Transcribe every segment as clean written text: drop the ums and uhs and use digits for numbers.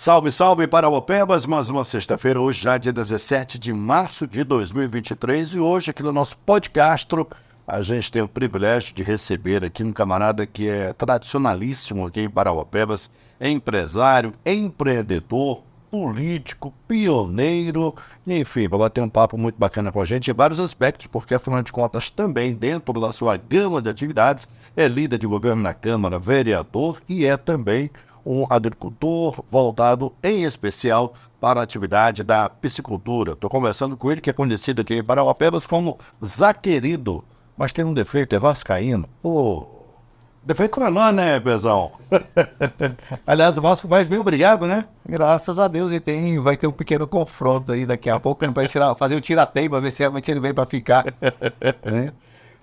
Salve, salve Parauapebas, mais uma sexta-feira, hoje já dia 17 de março de 2023 e hoje aqui no nosso podcast a gente tem o privilégio de receber aqui um camarada que é tradicionalíssimo aqui em Parauapebas, é empresário, empreendedor, político, pioneiro, enfim, vai bater um papo muito bacana com a gente em vários aspectos, porque afinal de contas também dentro da sua gama de atividades é líder de governo na Câmara, vereador e é também um agricultor voltado em especial para a atividade da piscicultura. Estou conversando com ele que é conhecido aqui em Parauapebas como Zé Querido, mas tem um defeito, é vascaíno. Defeito para nós, né, Pezão? Aliás, o Vasco vai bem, obrigado, né? Graças a Deus, e vai ter um pequeno confronto aí daqui a pouco, para fazer o tirateio, para ver se realmente ele vem para ficar. Né?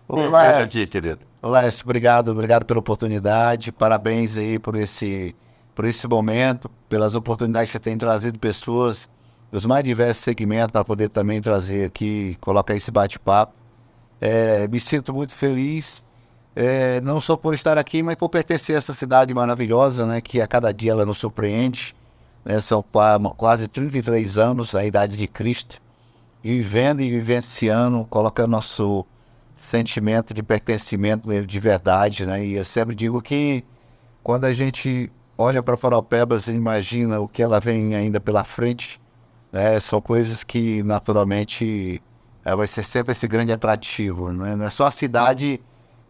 Olá, querido. Lécio, obrigado pela oportunidade, parabéns aí por esse momento, pelas oportunidades que você tem trazido pessoas dos mais diversos segmentos para poder também trazer aqui, colocar esse bate-papo. Me sinto muito feliz, não só por estar aqui, mas por pertencer a essa cidade maravilhosa, né, que a cada dia ela nos surpreende. Né, são quase 33 anos, a idade de Cristo, e vivendo e vivenciando, colocando nosso sentimento de pertencimento de verdade, né? E eu sempre digo que quando a gente olha para Parauapebas e imagina o que ela vem ainda pela frente, né? São coisas que naturalmente vai ser sempre esse grande atrativo, né? Não é só a cidade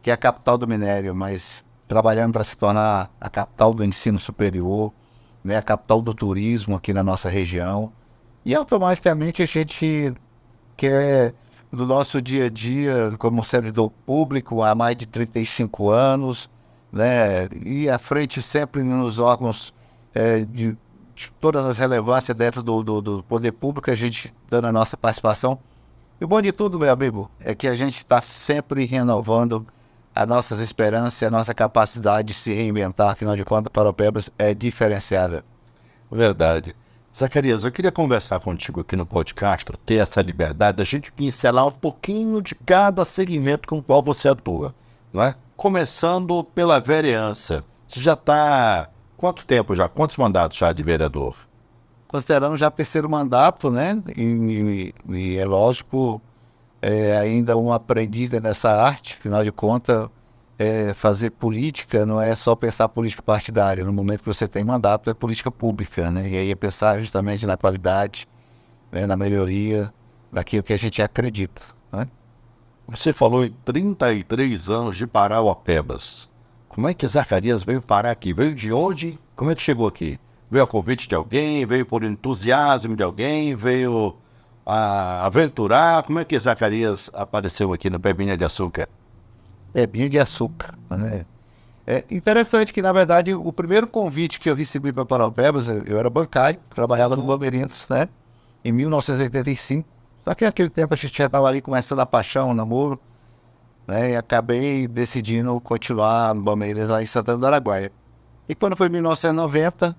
que é a capital do minério, mas trabalhando para se tornar a capital do ensino superior, né? A capital do turismo aqui na nossa região, e automaticamente a gente quer do nosso dia a dia como servidor público há mais de 35 anos, né? E à frente sempre nos órgãos de todas as relevâncias dentro do poder público, a gente dando a nossa participação. E o bom de tudo, meu amigo, é que a gente está sempre renovando as nossas esperanças e a nossa capacidade de se reinventar. Afinal de contas, Parauapebas é diferenciada. Verdade. Zacarias, eu queria conversar contigo aqui no podcast, ter essa liberdade da gente pincelar um pouquinho de cada segmento com o qual você atua, não é? Começando pela vereança. Você já está... Quanto tempo já? Quantos mandatos já de vereador? Considerando já terceiro mandato, né? E é lógico, ainda um aprendiz nessa arte, afinal de contas, fazer política não é só pensar política partidária. No momento que você tem mandato, é política pública, né? E aí é pensar justamente na qualidade, né? Na melhoria daquilo que a gente acredita, né? Você falou em 33 anos de Parauapebas. Como é que Zacarias veio parar aqui? Veio de onde? Como é que chegou aqui? Veio a convite de alguém? Veio por entusiasmo de alguém? Veio a aventurar? Como é que Zacarias apareceu aqui no Pebinha de Açúcar? Pebinha de Açúcar, né? É interessante que, na verdade, o primeiro convite que eu recebi para Parauapebas, eu era bancário, trabalhava no Bandeirantes, né? Em 1985. Só que naquele tempo a gente já estava ali começando a paixão, o namoro, né? E acabei decidindo continuar no Bandeirantes lá em Santana do Araguaia. E quando foi em 1990,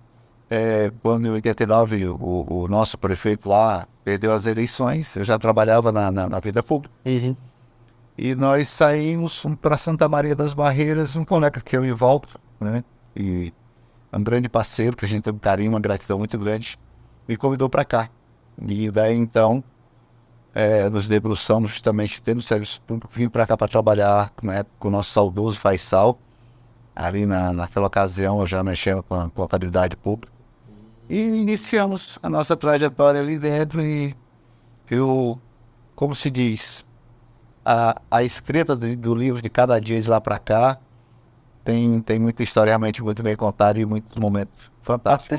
quando em 89 o nosso prefeito lá perdeu as eleições, eu já trabalhava na vida pública. Uhum. E nós saímos para Santa Maria das Barreiras, um colega que eu e Valdo, né? E um grande parceiro, que a gente tem um carinho, uma gratidão muito grande, me convidou para cá. E daí então, nos debruçamos justamente tendo serviço público, vim para cá para trabalhar, né, com o nosso saudoso Faisal. Ali naquela ocasião eu já mexendo com a contabilidade pública. E iniciamos a nossa trajetória ali dentro e eu, como se diz, a escrita do livro de cada dia de lá para cá tem muita história realmente muito bem contada e muitos momentos fantásticos.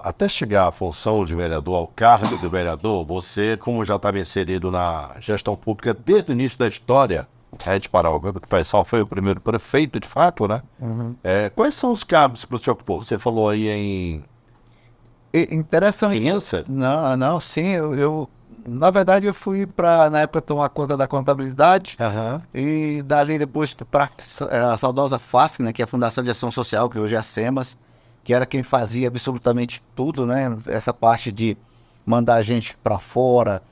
Até chegar à função de vereador, ao cargo de vereador, você, como já estava inserido na gestão pública desde o início da história, de Parauapebas, que Faisal foi o primeiro prefeito, de fato, né? Uhum. Quais são os cargos que você ocupou? Você falou aí em Interessante. finança? Não, sim, na verdade eu fui para, na época, tomar conta da contabilidade. Aham. E dali depois para a saudosa FASC, né, que é a Fundação de Ação Social, que hoje é a SEMAS, que era quem fazia absolutamente tudo, né? Essa parte de mandar a gente para fora,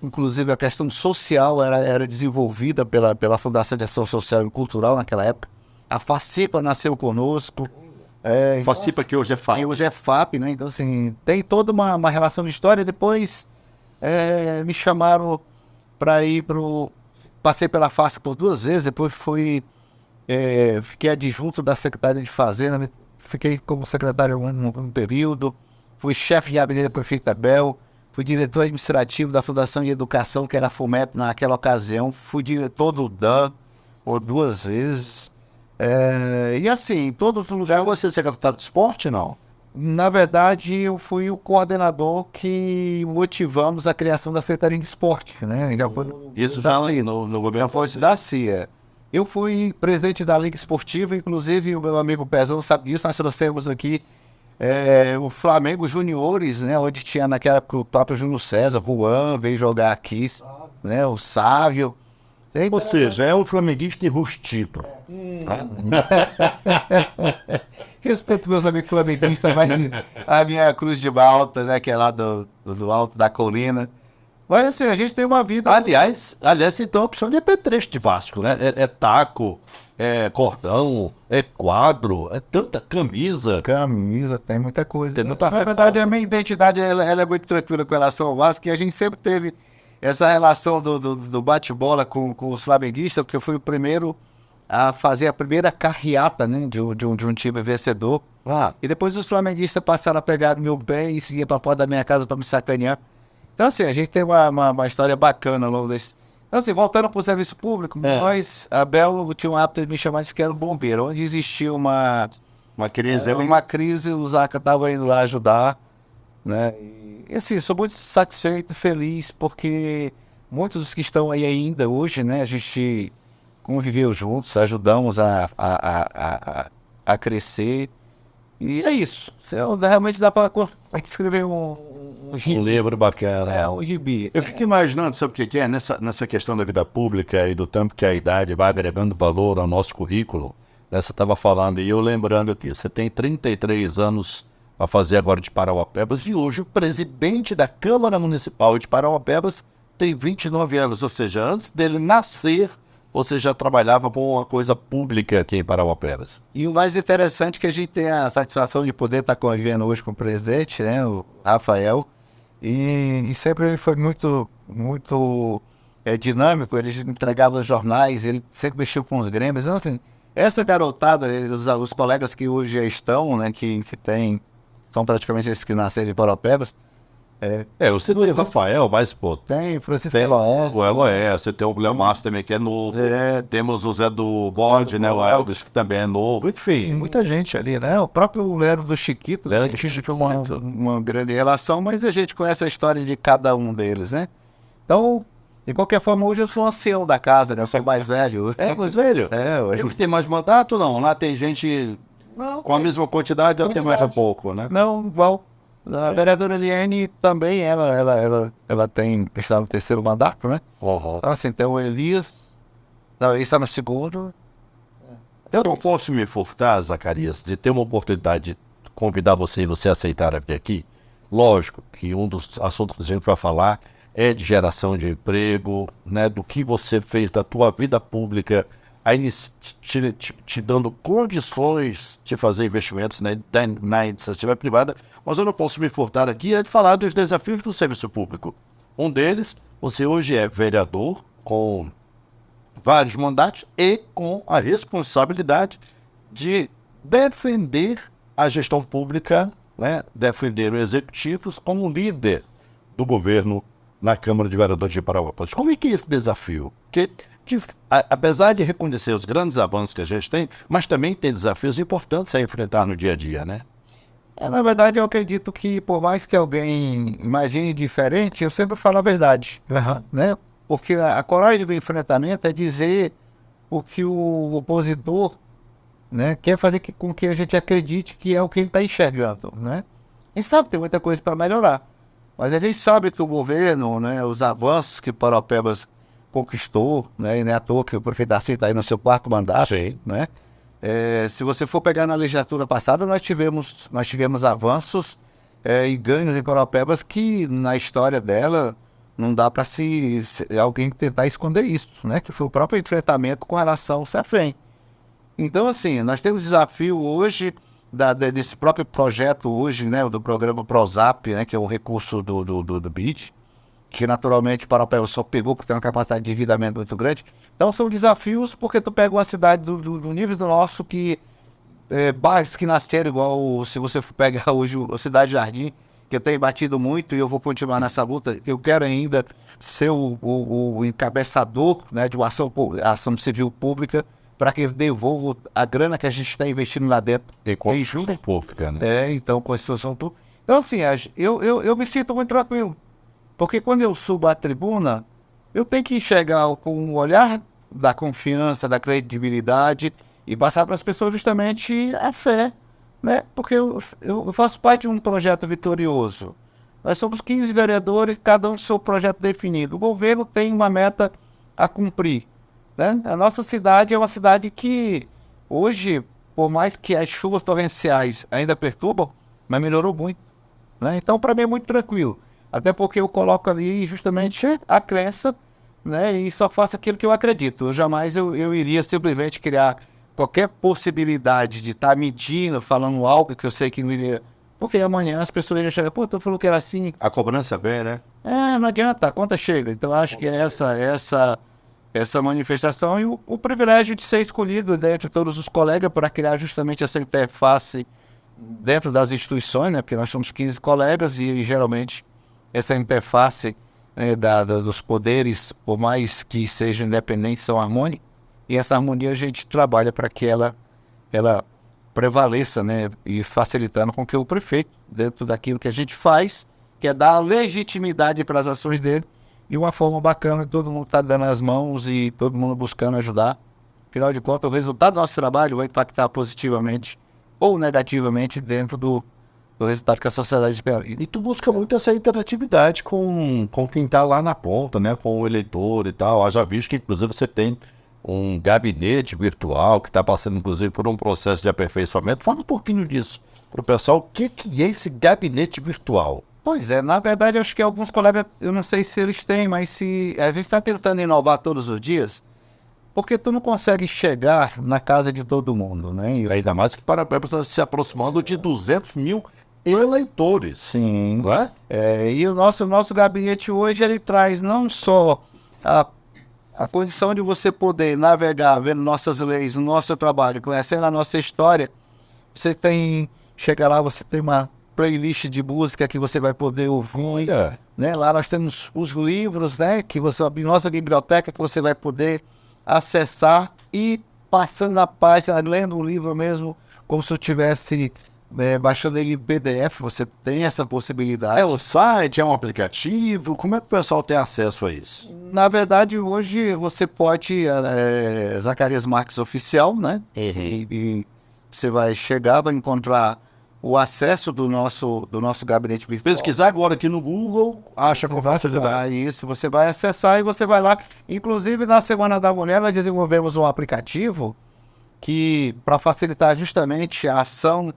inclusive a questão social era desenvolvida pela Fundação de Ação Social e Cultural naquela época. A FACIPA nasceu conosco, FACIPA, que hoje é FAP. Hoje é FAP, né? Então, assim, tem toda uma relação de história. Depois me chamaram para ir pro... Passei pela FACE por 2 vezes, depois fiquei adjunto da Secretaria de Fazenda, fiquei como secretário um período, fui chefe de gabinete da prefeita Bel, fui diretor administrativo da Fundação de Educação, que era a FUMEP naquela ocasião, fui diretor do DAN por 2 vezes. E assim, todos os lugares. Já você é secretário de esporte, não? Na verdade, eu fui o coordenador que motivamos a criação da Secretaria de Esporte, né? Já foi Isso já no governo foi da CIA. Eu fui presidente da Liga Esportiva, inclusive o meu amigo Pezão sabe disso, nós trouxemos aqui o Flamengo Juniores, né? Onde tinha naquela época o próprio Júnior César, Juan veio jogar aqui, né? O Sávio. Ou seja, é um flamenguista enrustido. Respeito meus amigos flamenguistas, mas a minha Cruz de Malta, né? Que é lá do alto da colina. Mas assim, a gente tem uma vida... Aliás, então a opção de apetrecho de Vasco, né? É taco, é cordão, é quadro, é tanta camisa. Camisa, tem muita coisa. Tem muita... Na verdade, a minha identidade ela é muito tranquila com relação ao Vasco, e a gente sempre teve essa relação do bate-bola com os flamenguistas, porque eu fui o primeiro a fazer a primeira carreata, né, de um time vencedor. E depois os flamenguistas passaram a pegar o meu pé e seguir para a porta da minha casa para me sacanear. Então, assim, a gente tem uma história bacana ao longo desse... Então, assim, voltando para o serviço público, a Bel tinha um hábito de me chamar de que era bombeiro. Onde existia uma crise, o Zaca estava indo lá ajudar, né? E, assim, sou muito satisfeito, feliz, porque muitos dos que estão aí ainda hoje, né? A gente conviveu juntos, ajudamos a crescer. E é isso. Realmente dá para escrever um livro bacana. Um gibi. Eu fico imaginando, sabe o que é? Nessa questão da vida pública e do tempo que a idade vai agregando valor ao nosso currículo. Você estava falando, e eu lembrando aqui, você tem 33 anos a fazer agora de Parauapebas, e hoje o presidente da Câmara Municipal de Parauapebas tem 29 anos, ou seja, antes dele nascer, você já trabalhava com uma coisa pública aqui em Parauapebas. E o mais interessante é que a gente tem a satisfação de poder estar convivendo hoje com o presidente, né, o Rafael, e sempre ele foi muito dinâmico, ele entregava os jornais, ele sempre mexeu com os grêmios. Então, assim, essa garotada, os colegas que hoje já estão, né, que são praticamente esses que nasceram em Parauapebas. Você tem o Rafael, mas, pô, tem Francisco Eloés. O Eloés, você tem o Léo Márcio também, que é novo. Temos o Zé do Bode, né, o Elvis, que também é novo. Enfim, muita gente ali, né? O próprio Lero do Chiquito, né? A gente tinha uma grande relação, mas a gente conhece a história de cada um deles, né? Então, de qualquer forma, hoje eu sou ancião da casa, né? Eu sou mais velho. Mais velho? Eu que tem mais mandato, não? Lá tem gente com a mesma quantidade, eu tenho mais pouco, né? Não, igual. A vereadora Eliane também, ela está no 3º mandato, né? Então, assim, tem o Elias, ele está no 2º. Eu não posso me furtar, Zacarias, de ter uma oportunidade de convidar você e você aceitar vir aqui. Lógico que um dos assuntos que a gente vai falar é de geração de emprego, né? Do que você fez da tua vida pública, te dando condições de fazer investimentos na iniciativa privada, mas eu não posso me furtar aqui de falar dos desafios do serviço público. Um deles, você hoje é vereador com vários mandatos e com a responsabilidade de defender a gestão pública, né? Defender os executivos como líder do governo na Câmara de Vereadores de Parauapebas. Como é que é esse desafio? Porque apesar de reconhecer os grandes avanços que a gente tem, mas também tem desafios importantes a enfrentar no dia a dia, né? Na verdade, eu acredito que por mais que alguém imagine diferente, eu sempre falo a verdade, né? Porque a coragem do enfrentamento é dizer o que o opositor, né, quer fazer com que a gente acredite que é o que ele está enxergando, né? A gente sabe que tem muita coisa para melhorar, mas a gente sabe que o governo, né, os avanços que Parauapebas conquistou, né, e não é à toa que o prefeito Darcy está aí no seu 4º mandato, né? Se você for pegar na legislatura passada, nós tivemos avanços e ganhos em Parauapebas que na história dela não dá para alguém tentar esconder isso, né? Que foi o próprio enfrentamento com relação ao CEFEM. Então, assim, nós temos desafio hoje desse próprio projeto hoje, né, do programa ProZap, né, que é o recurso do BID, que naturalmente Parapeba só pegou porque tem uma capacidade de endividamento muito grande. Então são desafios, porque tu pega uma cidade do nível do nosso que bairros que nasceram igual, se você pegar hoje a Cidade Jardim, que eu tenho batido muito e eu vou continuar nessa luta. Eu quero ainda ser o encabeçador, né, de uma ação civil pública para que devolva a grana que a gente está investindo lá dentro. E com ajuda pública, né? Então, com a situação tudo. Então, assim, eu me sinto muito tranquilo. Porque quando eu subo à tribuna, eu tenho que chegar com um olhar da confiança, da credibilidade e passar para as pessoas justamente a fé, né? Porque eu faço parte de um projeto vitorioso. Nós somos 15 vereadores, cada um com seu projeto definido. O governo tem uma meta a cumprir, né? A nossa cidade é uma cidade que hoje, por mais que as chuvas torrenciais ainda perturbam, mas melhorou muito, né? Então, para mim é muito tranquilo. Até porque eu coloco ali justamente a crença, né? E só faço aquilo que eu acredito. Eu iria simplesmente criar qualquer possibilidade de estar medindo, falando algo que eu sei que não iria. Porque amanhã as pessoas iriam chegar, pô, tu falou que era assim. A cobrança vem, né? Não adianta, a conta chega. Então acho que é essa manifestação e o privilégio de ser escolhido dentre todos os colegas para criar justamente essa interface dentro das instituições, né? Porque nós somos 15 colegas e geralmente essa interface, né, dos poderes, por mais que sejam independentes, são harmônicos. E essa harmonia a gente trabalha para que ela prevaleça, né? E facilitando com que o prefeito, dentro daquilo que a gente faz, que é dar legitimidade para as ações dele, de uma forma bacana, todo mundo está dando as mãos e todo mundo buscando ajudar. Afinal de contas, o resultado do nosso trabalho vai impactar positivamente ou negativamente dentro do resultado que a sociedade espera. E tu busca muito essa interatividade com quem está lá na ponta, né? Com o eleitor e tal. Eu já visto que, inclusive, você tem um gabinete virtual que está passando, inclusive, por um processo de aperfeiçoamento. Fala um pouquinho disso para o pessoal. O que é esse gabinete virtual? Pois é, na verdade, eu acho que alguns colegas, eu não sei se eles têm, mas se a gente está tentando inovar todos os dias, porque tu não consegue chegar na casa de todo mundo, né? E ainda mais que Parapeba está se aproximando de 200 mil eleitores. Sim. Não é? E o nosso gabinete hoje, ele traz não só a condição de você poder navegar, vendo nossas leis, o nosso trabalho, conhecendo a nossa história. Chega lá, você tem uma playlist de música que você vai poder ouvir, né? Lá nós temos os livros, né? Que você, a nossa biblioteca, que você vai poder acessar e passando a página, lendo o livro mesmo, como se eu tivesse baixando ele em PDF, você tem essa possibilidade. É o site, é um aplicativo? Como é que o pessoal tem acesso a isso? Na verdade, hoje você pode, Zacarias Marques Oficial, né? E você vai chegar, vai encontrar o acesso do nosso gabinete virtual. Pesquisar agora aqui no Google, acha a conversa de dar. Isso, você vai acessar e você vai lá. Inclusive, na Semana da Mulher, nós desenvolvemos um aplicativo que, para facilitar justamente a ação,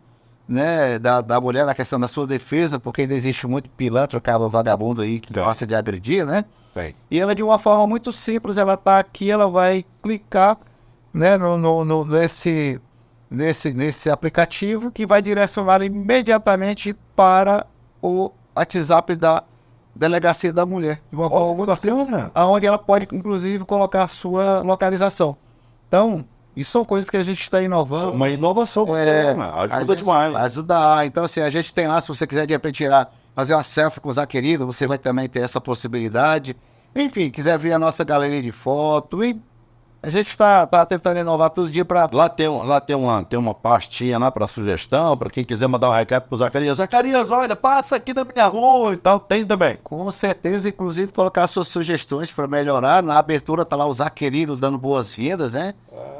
né, da mulher na questão da sua defesa, porque ainda existe muito pilantra, cabo vagabundo aí que gosta de agredir, né? Bem. E ela, de uma forma muito simples, ela tá aqui, ela vai clicar, né, nesse aplicativo que vai direcionar imediatamente para o WhatsApp da Delegacia da Mulher, de uma forma muito simples, onde ela pode, inclusive, colocar a sua localização. Então, isso são coisas que a gente está inovando. Uma inovação. Ajuda demais. Ajuda. Então, assim, a gente tem lá, se você quiser de repente fazer uma selfie com o Zé Querido, você vai também ter essa possibilidade. Enfim, quiser ver a nossa galeria de foto. E a gente está tentando inovar todo dia para... Lá tem uma pastinha lá para sugestão, para quem quiser mandar um recado para o Zacarias. Zacarias, olha, passa aqui na minha rua e tal. Tem também. Com certeza, inclusive colocar suas sugestões para melhorar. Na abertura tá lá o Zé Querido dando boas-vindas, né?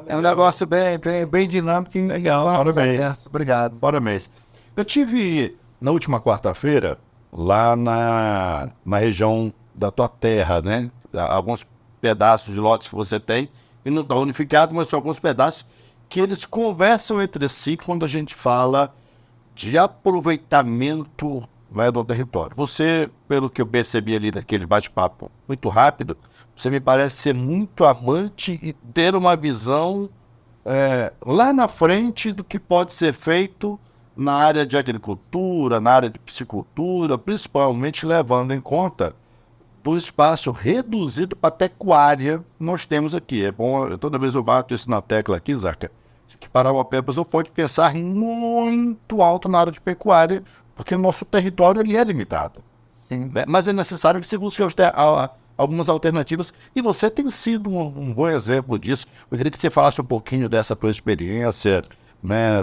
É um negócio bem dinâmico e legal. Parabéns. Obrigado. Parabéns. Eu tive, na última quarta-feira, lá na região da tua terra, né? Alguns pedaços de lotes que você tem, e não está unificado, mas são alguns pedaços que eles conversam entre si quando a gente fala de aproveitamento, né, do território. Você, pelo que eu percebi ali naquele bate-papo muito rápido, você me parece ser muito amante e ter uma visão lá na frente do que pode ser feito na área de agricultura, na área de piscicultura, principalmente levando em conta do espaço reduzido para pecuária nós temos aqui. É bom, toda vez eu bato isso na tecla aqui, Zaca, que Parauapebas não pode pensar muito alto na área de pecuária, porque o nosso território ele é limitado. Sim. Né? Mas é necessário que se busque algumas alternativas, e você tem sido um bom exemplo disso. Eu queria que você falasse um pouquinho dessa tua experiência, né,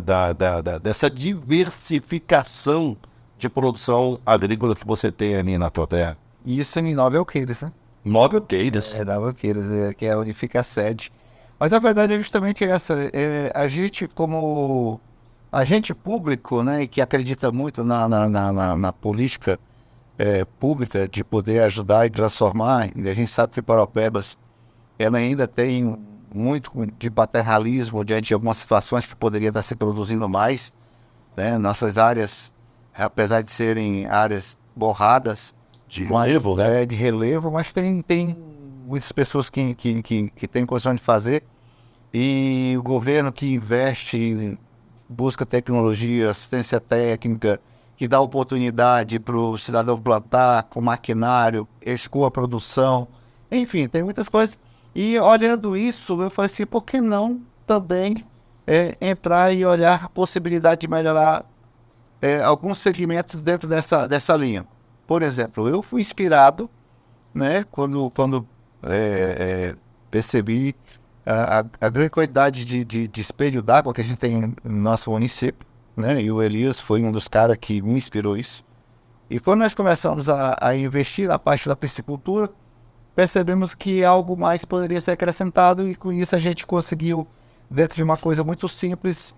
dessa diversificação de produção agrícola que você tem ali na tua terra. Isso em Nova Alqueires, né? Nova Alqueires. Nova Alqueires, que é onde fica a sede. Mas a verdade é justamente essa. A gente, como agente público, né, e que acredita muito na política pública de poder ajudar e transformar, e a gente sabe que Parauapebas ela ainda tem muito de paternalismo diante de algumas situações que poderia estar se produzindo mais, né? Nossas áreas, apesar de serem áreas borradas, De relevo, né? de relevo, mas tem muitas pessoas que têm condição de fazer, e o governo que investe, busca tecnologia, assistência técnica, que dá oportunidade para o cidadão plantar com maquinário, escoa a produção, enfim, tem muitas coisas. E olhando isso, eu falei assim, por que não também entrar e olhar a possibilidade de melhorar alguns segmentos dentro dessa linha? Por exemplo, eu fui inspirado, né, quando percebi a grande quantidade de espelho d'água que a gente tem no nosso município, né, e o Elias foi um dos caras que me inspirou isso. E quando nós começamos a investir na parte da piscicultura, percebemos que algo mais poderia ser acrescentado, e com isso a gente conseguiu, dentro de uma coisa muito simples,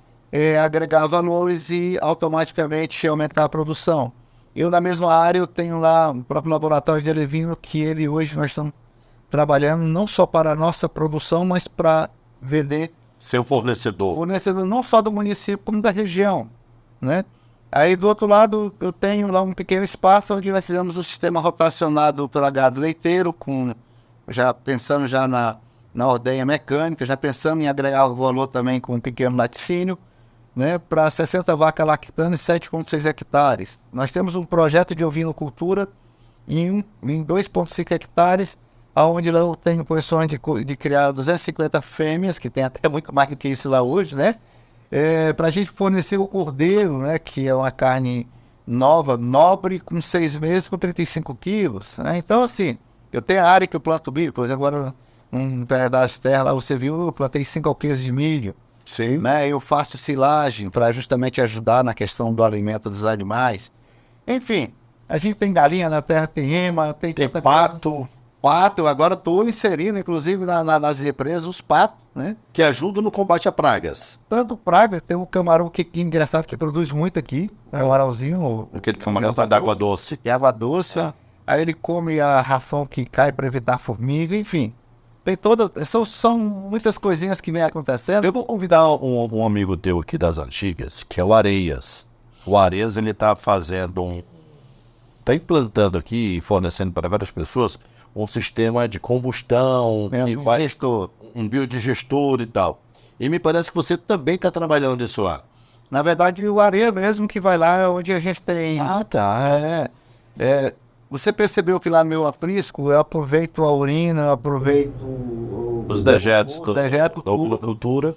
agregar valores e automaticamente aumentar a produção. Eu, na mesma área, eu tenho lá o próprio laboratório de Alevino, que hoje nós estamos trabalhando não só para a nossa produção, mas para vender Seu fornecedor. não só do município, como da região, né? Aí, do outro lado, eu tenho lá um pequeno espaço onde nós fizemos o sistema rotacionado pelo gado leiteiro, pensando já na ordenha mecânica, já pensando em agregar o valor também com um pequeno laticínio, né, para 60 vacas lactando e 7,6 hectares. Nós temos um projeto de ovinocultura em 2,5 hectares, onde eu tenho posições de criar 250 fêmeas, que tem até muito mais do que isso lá hoje, né? Para a gente fornecer o cordeiro, né, que é uma carne nova, nobre, com 6 meses, com 35 quilos. Né? Então, assim, eu tenho a área que eu planto milho, por exemplo, agora um pedaço de terra lá, você viu, eu plantei 5 quilos de milho. Sim. Né? Eu faço silagem para justamente ajudar na questão do alimento dos animais. Enfim, a gente tem galinha na terra, tem ema, tem pato. Pato, agora estou inserindo, inclusive, nas represas, os patos, né? Que ajudam no combate a pragas. Tanto praga, tem um camarão que engraçado, que produz muito aqui, é um arauzinho. Aquele camarão da água doce. Que é água doce, aí ele come a ração que cai para evitar formiga, enfim. Tem são muitas coisinhas que vem acontecendo. Eu vou convidar um amigo teu aqui das antigas, que é o Areias. O Areias, ele tá implantando aqui e fornecendo para várias pessoas um sistema de combustão, um biodigestor e tal. E me parece que você também está trabalhando isso lá. Na verdade, o Areia mesmo que vai lá, onde a gente tem... Ah, tá. Você percebeu que lá no meu aprisco, eu aproveito a urina, eu aproveito os dejetos da cultura.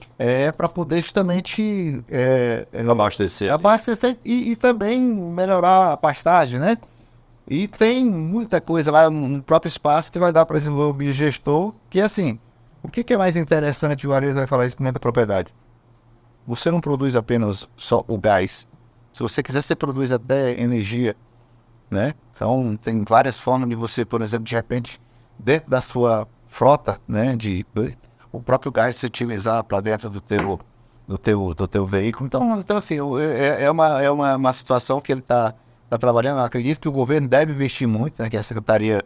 Para poder justamente abastecer e também melhorar a pastagem, né? E tem muita coisa lá no próprio espaço que vai dar para desenvolver o biogestor, que assim, o que é mais interessante, o Areias vai falar isso com muita propriedade. Você não produz apenas só o gás. Se você quiser, você produz até energia, né? Então, tem várias formas de você, por exemplo, de repente, dentro da sua frota, né, o próprio gás se utilizar para dentro do teu veículo. Então assim, é uma situação que ele está trabalhando. Eu acredito que o governo deve investir muito, né, que a Secretaria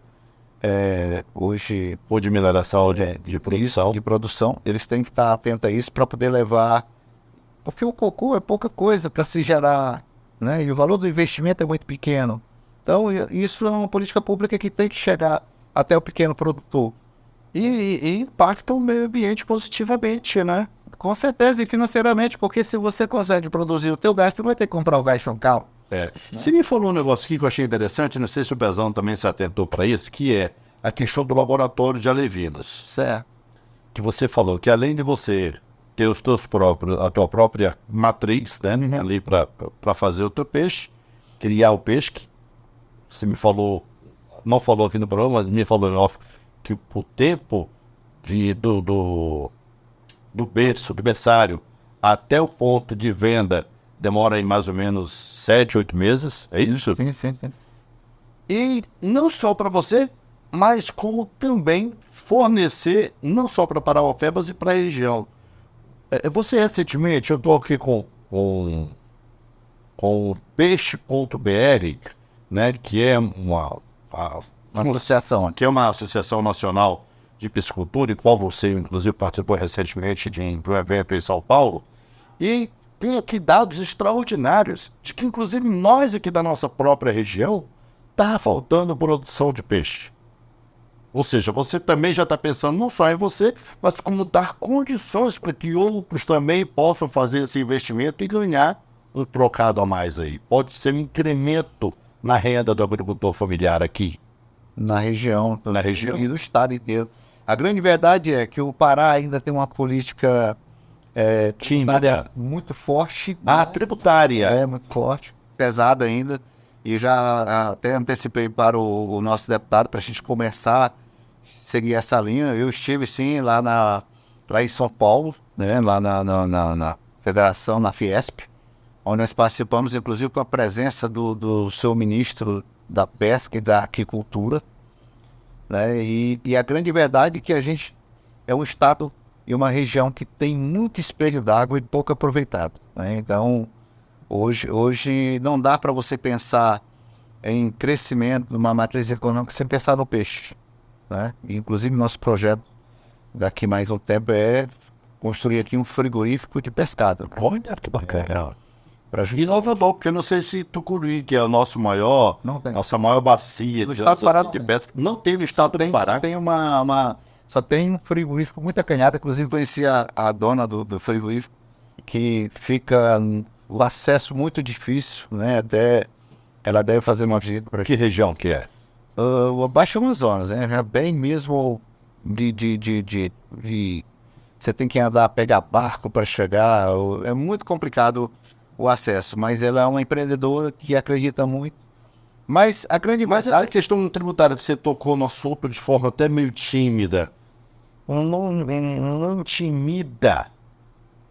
hoje... Ou de mineração, de produção. Eles têm que estar atentos a isso para poder levar... Porque o cocô é pouca coisa para se gerar, né, e o valor do investimento é muito pequeno. Então, isso é uma política pública que tem que chegar até o pequeno produtor. E impacta o meio ambiente positivamente, né? Com certeza, e financeiramente, porque se você consegue produzir o teu gás, você vai ter que comprar o gás tão caro. Você me falou um negócio aqui que eu achei interessante, não sei se o Pezão também se atentou para isso, que é a questão do laboratório de alevinos. Certo. Que você falou que além de você ter os teus próprios, a tua própria matriz, né, ali para fazer o teu peixe, criar o peixe, você me falou, não falou aqui no programa, mas me falou em off, que o tempo do berço, do berçário, até o ponto de venda demora em mais ou menos 7, 8 meses, é isso? Sim. E não só para você, mas como também fornecer, não só para Parauapebas e para a região. Você recentemente, eu estou aqui com o peixe.br, né, que é uma Associação. que é uma associação nacional de piscicultura, em qual você, inclusive, participou recentemente de um evento em São Paulo, e tem aqui dados extraordinários de que, inclusive, nós aqui da nossa própria região, está faltando produção de peixe. Ou seja, você também já está pensando não só em você, mas como dar condições para que outros também possam fazer esse investimento e ganhar um trocado a mais aí. Pode ser um incremento na renda do agricultor familiar aqui. Na região. Na região. E do estado inteiro. A grande verdade é que o Pará ainda tem uma política tributária muito forte. Tributária. É, muito forte, pesada ainda. E já até antecipei para o nosso deputado para a gente começar a seguir essa linha. Eu estive sim lá em São Paulo, né, lá na federação, na Fiesp, onde nós participamos, inclusive, com a presença do seu ministro da Pesca e da Aquicultura, né, e a grande verdade é que a gente é um estado e uma região que tem muito espelho d'água e pouco aproveitado, né? Então, hoje não dá para você pensar em crescimento numa matriz econômica sem pensar no peixe, né? Inclusive, nosso projeto daqui mais um tempo é construir aqui um frigorífico de pescado. Olha que bacana. Inovador, porque eu não sei se Tucuruí, que é o nossa maior bacia no estado do Pará, de pesca, não tem no estado do Pará. Só tem um frigorífico muito acanhado. Inclusive conheci a dona do frigorífico, que fica o acesso muito difícil, né? Até ela deve fazer uma visita para que região que é? O Baixo Amazonas, né? Já bem mesmo você tem que andar, pegar barco para chegar. É muito complicado o acesso, mas ela é uma empreendedora que acredita muito. Mas essa questão tributária que você tocou no assunto de forma até meio tímida, não intimida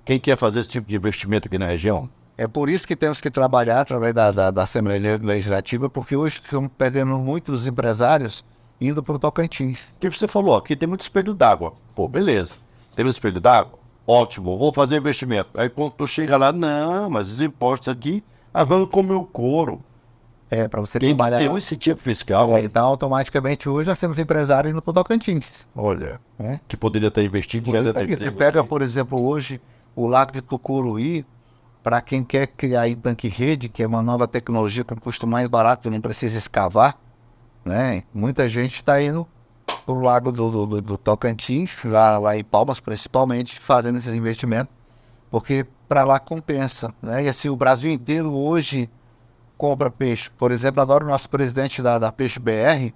quem quer fazer esse tipo de investimento aqui na região? É por isso que temos que trabalhar através da Assembleia Legislativa, porque hoje estamos perdendo muitos empresários indo para o Tocantins. O que você falou, aqui tem muito espelho d'água. Pô, beleza. Tem muito espelho d'água? Ótimo, vou fazer investimento. Aí quando tu chega lá, não, mas os impostos aqui arrancam meu couro. Para você trabalhar. Tem um incentivo fiscal. Então, automaticamente, hoje nós temos empresários indo para o Tocantins. Olha, que poderia estar investindo. Você pega, por exemplo, hoje, o Lago de Tucuruí, para quem quer criar em tanque-rede, que é uma nova tecnologia com custo mais barato, nem precisa escavar, né? Muita gente está indo para o Lago do Tocantins, lá em Palmas, principalmente, fazendo esses investimentos, porque para lá compensa, né? E assim, o Brasil inteiro hoje compra peixe. Por exemplo, agora o nosso presidente da Peixe BR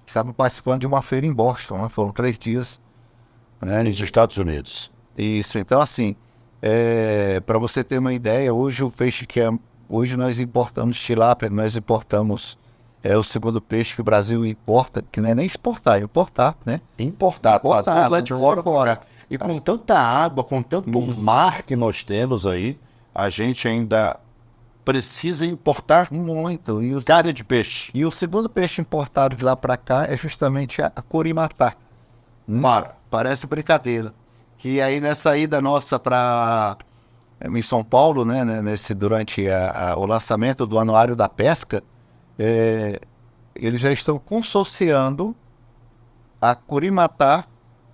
estava participando de uma feira em Boston, né? Foram 3 dias. Né? Nos Estados Unidos. Isso, então assim, para você ter uma ideia, hoje o peixe hoje nós importamos tilápia, nós importamos o segundo peixe que o Brasil importa, que não é nem exportar, é importar, né? Importar lá de fora. E com tanta água, com tanto mar que nós temos aí, a gente ainda precisa importar muito. Carne de peixe. E o segundo peixe importado de lá para cá é justamente a curimatá. Parece brincadeira. Que aí nessa ida nossa para em São Paulo, né, durante o lançamento do Anuário da Pesca, eles já estão consorciando a curimatá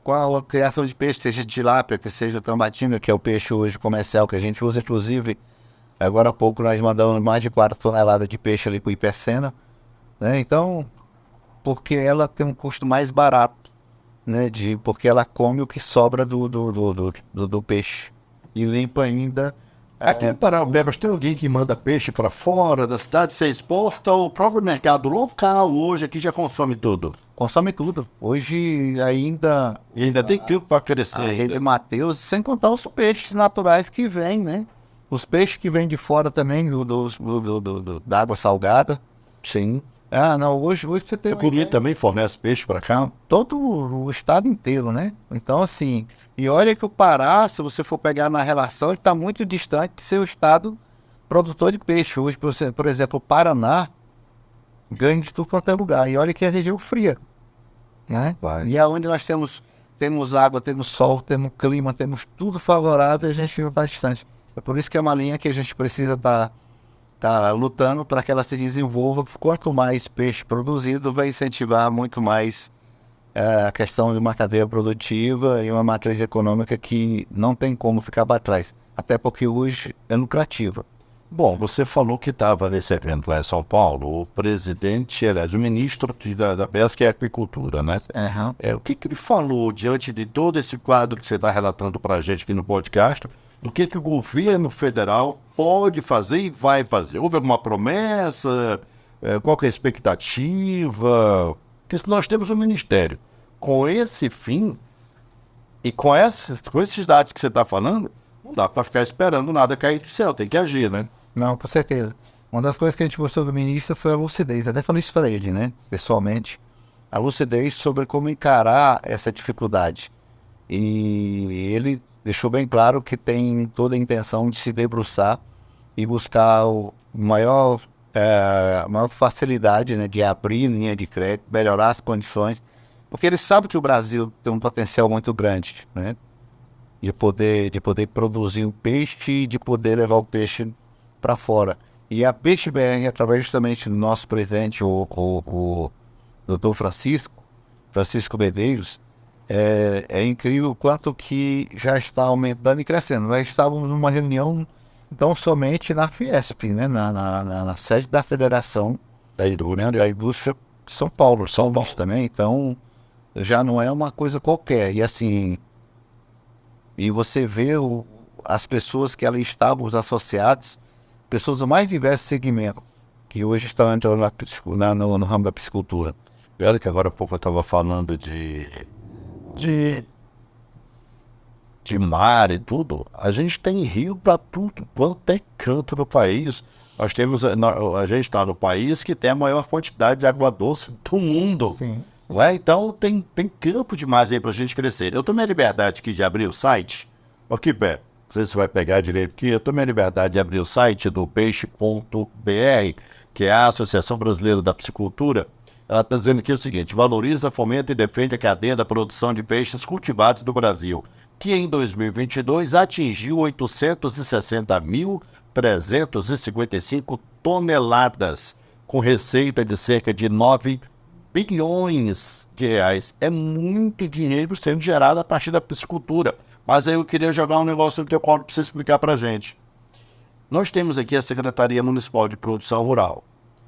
com a criação de peixe, seja tilápia, que seja tambatinga, que é o peixe hoje comercial que a gente usa. Inclusive, agora há pouco nós mandamos mais de 4 toneladas de peixe ali para o Hipercena, né? Então, porque ela tem um custo mais barato, né? Porque ela come o que sobra do peixe. e limpa ainda. Aqui em Paraupebas tem alguém que manda peixe para fora da cidade, você exporta, ou o próprio mercado local hoje aqui já consome tudo. Consome tudo. Hoje ainda E ainda tem tempo para a crescer. rede Mateus, sem contar os peixes naturais que vêm, né? Os peixes que vêm de fora também, da água salgada. Sim. Ah, não, hoje você tem O Tucuruí também fornece peixe para cá. todo o estado inteiro, né? Então, assim, e olha que o Pará, se você for pegar na relação, ele está muito distante de ser o estado produtor de peixe. Hoje, por exemplo, o Paraná ganha de tudo quanto é lugar. E olha que é região fria, né? Vai. E aonde nós temos água, temos sol, temos clima, temos tudo favorável, a gente fica está distante. É por isso que é uma linha que a gente precisa estar lutando para que ela se desenvolva. Quanto mais peixe produzido, vai incentivar muito mais a questão de uma cadeia produtiva e uma matriz econômica que não tem como ficar para trás. Até porque hoje é lucrativa. Bom, você falou que estava nesse evento lá em São Paulo, o presidente, aliás, o ministro da Pesca e Aquicultura, né? Uhum. O que ele falou diante de todo esse quadro que você está relatando para a gente aqui no podcast, do que o governo federal pode fazer e vai fazer? Houve alguma promessa? Qual que é a expectativa? Porque se nós temos um ministério com esse fim e com esses dados que você está falando, não dá para ficar esperando nada cair do céu, tem que agir, né? Não, com certeza. Uma das coisas que a gente gostou do ministro foi a lucidez. Até falei isso para ele, né? Pessoalmente. A lucidez sobre como encarar essa dificuldade. E ele deixou bem claro que tem toda a intenção de se debruçar e buscar a maior facilidade, né, de abrir linha de crédito, melhorar as condições, porque ele sabe que o Brasil tem um potencial muito grande, né, de poder produzir um peixe e de poder levar o peixe para fora. E a Peixe BR, através justamente do nosso presidente, o Dr. Francisco Medeiros, é incrível o quanto que já está aumentando e crescendo. Nós estávamos numa reunião, então, somente na Fiesp, né? Na sede da Federação da Indústria de São Paulo também. Então, já não é uma coisa qualquer. E assim, e você vê as pessoas que ali estavam, os associados, pessoas do mais diversos segmentos, que hoje estão entrando no ramo da piscicultura. Olha que agora há pouco eu estava falando de mar e tudo. A gente tem rio para tudo quanto é canto no país. Nós temos, a gente está no país que tem a maior quantidade de água doce do mundo. Sim. Não é? Então tem campo demais aí para a gente crescer. Eu tomei a liberdade aqui de abrir o site. Aqui, Pé, não sei se você vai pegar direito aqui. Eu tomei a liberdade de abrir o site do peixe.br, que é a Associação Brasileira da Piscicultura. Ela está dizendo aqui o seguinte: valoriza, fomenta e defende a cadeia da produção de peixes cultivados no Brasil, que em 2022 atingiu 860.355 toneladas, com receita de cerca de 9 bilhões de reais. É muito dinheiro sendo gerado a partir da piscicultura. Mas aí eu queria jogar um negócio no teu colo para você explicar para a gente. Nós temos aqui a Secretaria Municipal de Produção Rural,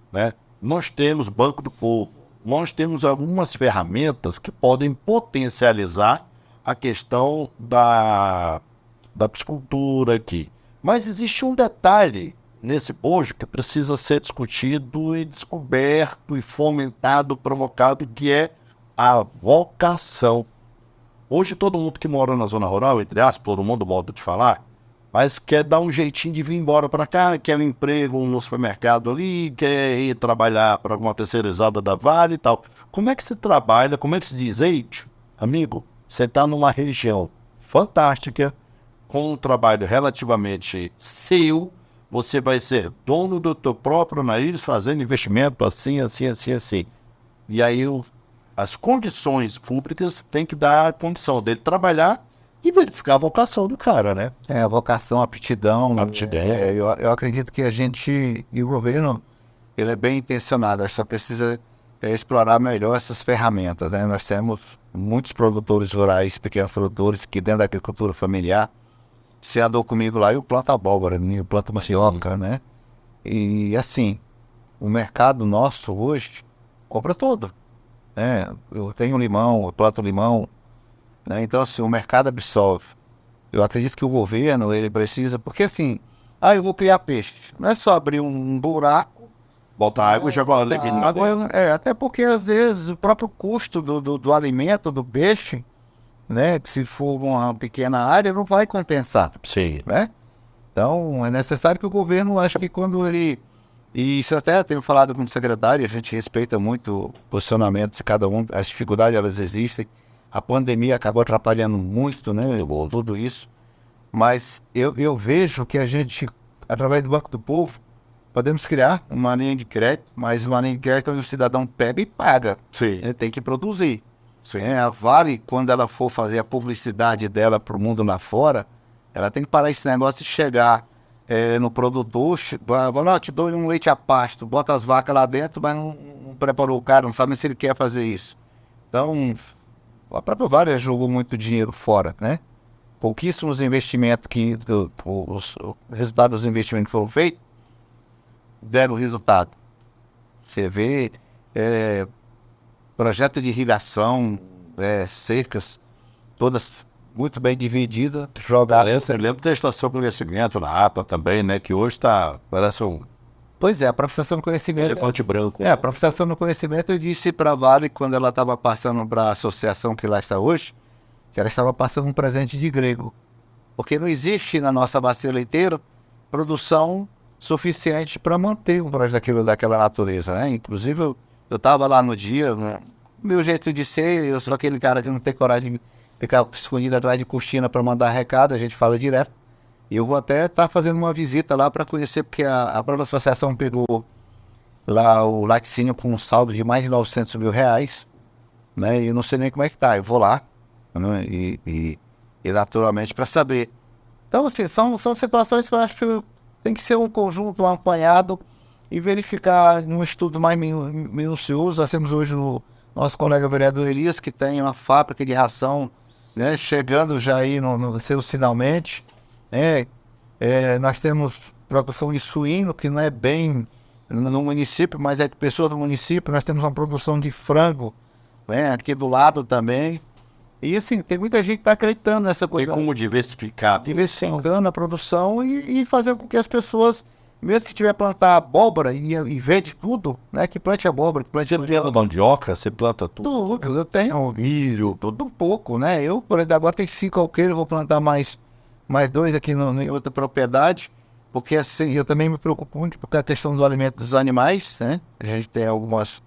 né? Nós temos Banco do Povo, nós temos algumas ferramentas que podem potencializar a questão da piscicultura aqui. Mas existe um detalhe nesse bojo que precisa ser discutido e descoberto e fomentado, provocado, que é a vocação. Hoje todo mundo que mora na zona rural, entre aspas, todo mundo, modo de falar, mas quer dar um jeitinho de vir embora para cá, quer um emprego no supermercado ali, quer ir trabalhar para alguma terceirizada da Vale e tal. Como é que se trabalha, como é que se diz? Ei, amigo, você está numa região fantástica, com um trabalho relativamente seu, você vai ser dono do teu próprio nariz, fazendo investimento assim. E aí as condições públicas têm que dar a condição dele trabalhar e verificar a vocação do cara, né? A vocação, a aptidão. Aptidão. Eu acredito que a gente, e o governo, ele é bem intencionado, a gente só precisa explorar melhor essas ferramentas, né? Nós temos muitos produtores rurais, pequenos produtores, que dentro da agricultura familiar, você andou comigo lá, eu planto abóbora, eu planto mandioca, né? E assim, o mercado nosso hoje compra tudo, né? Eu tenho limão, eu planto limão, né? Então assim, o mercado absorve. eu acredito que o governo, ele precisa, porque assim, eu vou criar peixe. Não é só abrir um buraco, Botar água e jogar água, até porque às vezes o próprio custo do alimento, do peixe, né, que se for uma pequena área, não vai compensar, Sim. né? Então, é necessário que o governo, acho que quando ele... E isso até tenho falado com o secretário, a gente respeita muito o posicionamento de cada um, as dificuldades elas existem, a pandemia acabou atrapalhando muito, né, tudo isso, mas eu vejo que a gente, através do Banco do Povo, podemos criar uma linha de crédito, mas uma linha de crédito onde o cidadão pega e paga, Sim. ele tem que produzir. Sim. A Vale, quando ela for fazer a publicidade dela para o mundo lá fora, ela tem que parar esse negócio de chegar no produtor, não, te dou um leite a pasto, bota as vacas lá dentro, mas não preparou o cara, não sabe se ele quer fazer isso. Então, a própria Vale jogou muito dinheiro fora, né? Pouquíssimos investimentos os resultados dos investimentos que foram feitos deram resultado. Você vê projeto de irrigação, cercas, todas muito bem divididas, jogadas. Eu lembro da estação de conhecimento na APA também, né? Que hoje parece um Pois é, a profissação do conhecimento. elefante branco. A profissação do conhecimento, eu disse para a Vale, quando ela estava passando para a associação que lá está hoje, que ela estava passando um presente de grego. Porque não existe na nossa bacia leiteira produção suficiente para manter um projeto daquela natureza, né? Inclusive, eu estava lá no dia, né? Meu jeito de ser, eu sou aquele cara que não tem coragem de ficar escondido atrás de cortina para mandar recado, a gente fala direto. E eu vou até estar fazendo uma visita lá para conhecer, porque a própria associação pegou lá o laticínio com um saldo de mais de R$900 mil, né? E eu não sei nem como é que tá. Eu vou lá, né? E naturalmente para saber. Então, assim, são situações que eu acho que tem que ser um conjunto, um apanhado e verificar num estudo mais minucioso. Nós temos hoje o nosso colega vereador Elias, que tem uma fábrica de ração, né, chegando já aí no seus finalmente. Nós temos produção de suíno, que não é bem no município, mas é de pessoas do município. Nós temos uma produção de frango, né, aqui do lado também. E assim, tem muita gente que está acreditando nessa coisa. Tem como diversificar. Diversificando a produção e fazer com que as pessoas, mesmo que tiver plantar abóbora e vende tudo, né? Que plante abóbora, que plante... Você planta mandioca, você planta tudo. Tudo. Eu tenho milho, tudo um pouco, né? Eu, por exemplo, agora tenho 5 alqueires, vou plantar mais 2 aqui em outra propriedade, porque assim, eu também me preocupo muito com a questão do alimento dos animais, né? A gente tem algumas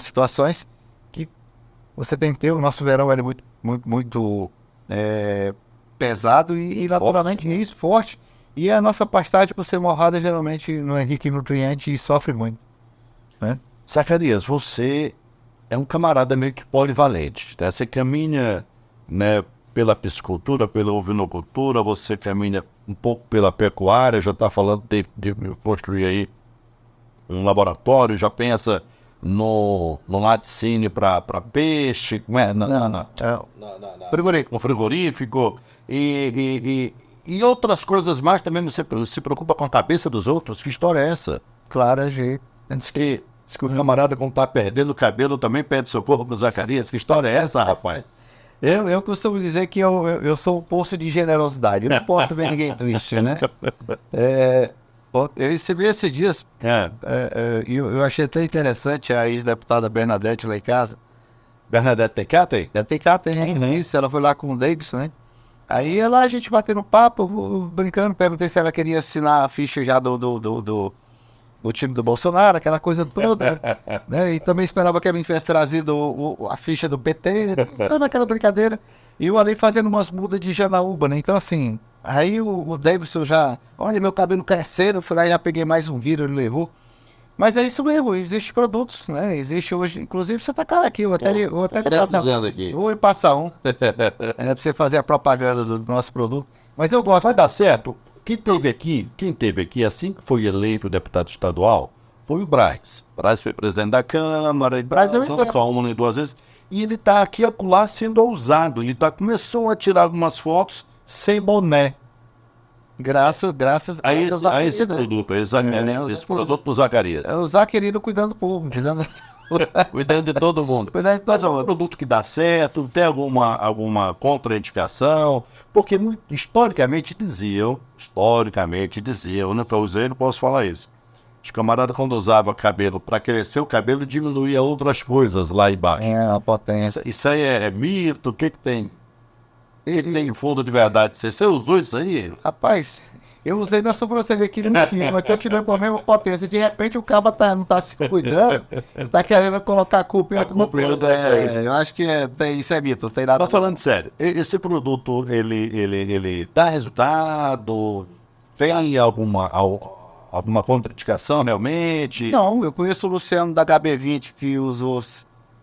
situações que você tem que ter. O nosso verão era muito pesado e naturalmente isso, forte. E a nossa pastagem, por ser morrada, geralmente não é rica em nutrientes e sofre muito, né? Zacarias, você é um camarada meio que polivalente, né? Você caminha, né, pela piscicultura, pela ovinocultura, você caminha um pouco pela pecuária, já está falando de construir aí um laboratório, já pensa no laticínio para peixe, como é? Frigorífico. No frigorífico e outras coisas mais também. Você se preocupa com a cabeça dos outros? Que história é essa? Claro, gente. Diz que o camarada, quando tá perdendo o cabelo, também perde socorro pro Zacarias. Que história é essa, rapaz? Eu costumo dizer que eu sou um poço de generosidade. Eu não posso ver ninguém triste, né? Eu recebi esses dias, eu achei até interessante a ex-deputada Bernadette lá em casa. Bernadette Tecate? Tem isso, ela foi lá com o Davidson, né? Aí a gente batendo papo, brincando, perguntei se ela queria assinar a ficha já do time do Bolsonaro, aquela coisa toda, né? E também esperava que ela me tivesse trazido a ficha do PT, toda aquela brincadeira. E eu ali fazendo umas mudas de Janaúba, né? Então, assim, aí o Davidson já... Olha, meu cabelo crescendo, eu fui lá e já peguei mais um vírus, ele levou. Mas é isso mesmo, existem produtos, né? Existe hoje, inclusive, você tá cara aqui, eu até precisando aqui. Vou passar um, pra você fazer a propaganda do nosso produto. Mas eu gosto. Vai dar certo? Quem teve aqui, assim que foi eleito deputado estadual, foi o Braz. Braz foi presidente da Câmara, e Braz não só uma nem 2 vezes. E ele está aqui acolá sendo ousado. Ele começou a tirar algumas fotos sem boné. Graças a esse produto, esse produto do Zacarias. É o Zé querido cuidando do povo, cuidando da saúde. Cuidando de todo mundo. Mas é um produto que dá certo, tem alguma contraindicação, porque historicamente diziam, né? Para usar, não posso falar isso. Os camaradas, quando usavam cabelo para crescer o cabelo, diminuía outras coisas lá embaixo. A potência. Isso aí é mito? O que tem? Ele tem fundo de verdade. Você usou isso aí? Rapaz, eu usei na sobrancelha aqui no cima, mas continuei com a mesma potência. De repente o cara não tá se cuidando, tá querendo colocar a culpa em alguma coisa. Eu acho que isso é mito, não tem nada. Mas falando sério, esse produto, ele dá resultado? Tem alguma contraindicação realmente? Não, eu conheço o Luciano da HB20 que usou,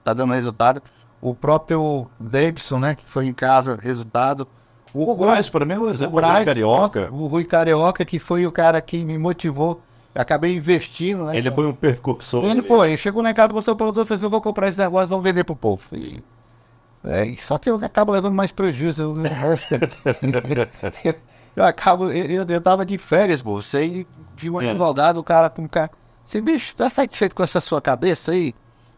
tá dando resultado. O próprio Davidson, né, que foi em casa, resultado. O Braz, para mim, é um exemplo. O Rui Carioca. O Rui Carioca, que foi o cara que me motivou. Eu acabei investindo, né? Ele foi um percursor. Ele foi. Chegou na casa do seu produtor e fez: eu vou comprar esse negócio, vamos vender pro povo. Só que eu acabo levando mais prejuízo. Eu tava de férias, moço. Aí vi um advogado, o cara com cara. Assim, bicho, tá satisfeito com essa sua cabeça aí?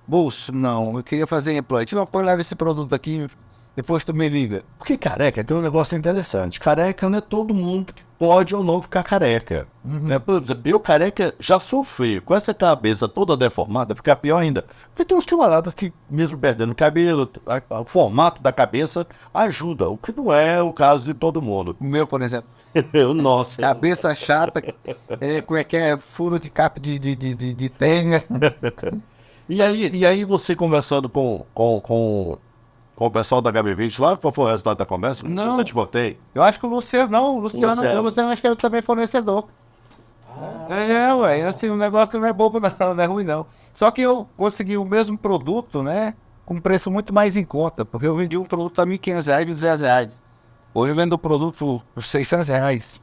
Bolso, não, eu queria fazer implante. Não, pô, leva esse produto aqui, depois tu me liga. Porque careca tem um negócio interessante. Careca não é todo mundo que pode ou não ficar careca. Né? Por exemplo, eu careca já sofri. Com essa cabeça toda deformada, fica pior ainda. Porque tem uns camaradas que, mesmo perdendo cabelo, o formato da cabeça ajuda. O que não é o caso de todo mundo. O meu, por exemplo. Nossa. Cabeça chata, como é que é? Furo de capa de tênis. E aí você conversando com o pessoal da HB20 lá, qual foi o resultado da conversa? Não. Eu te botei. Eu acho que o Luciano acho que ele também é fornecedor. Ué, assim, o negócio não é bobo não, não é ruim não. Só que eu consegui o mesmo produto, né, com preço muito mais em conta, porque eu vendi um produto a R$1.500, R$200. Hoje eu vendo o produto por R$600,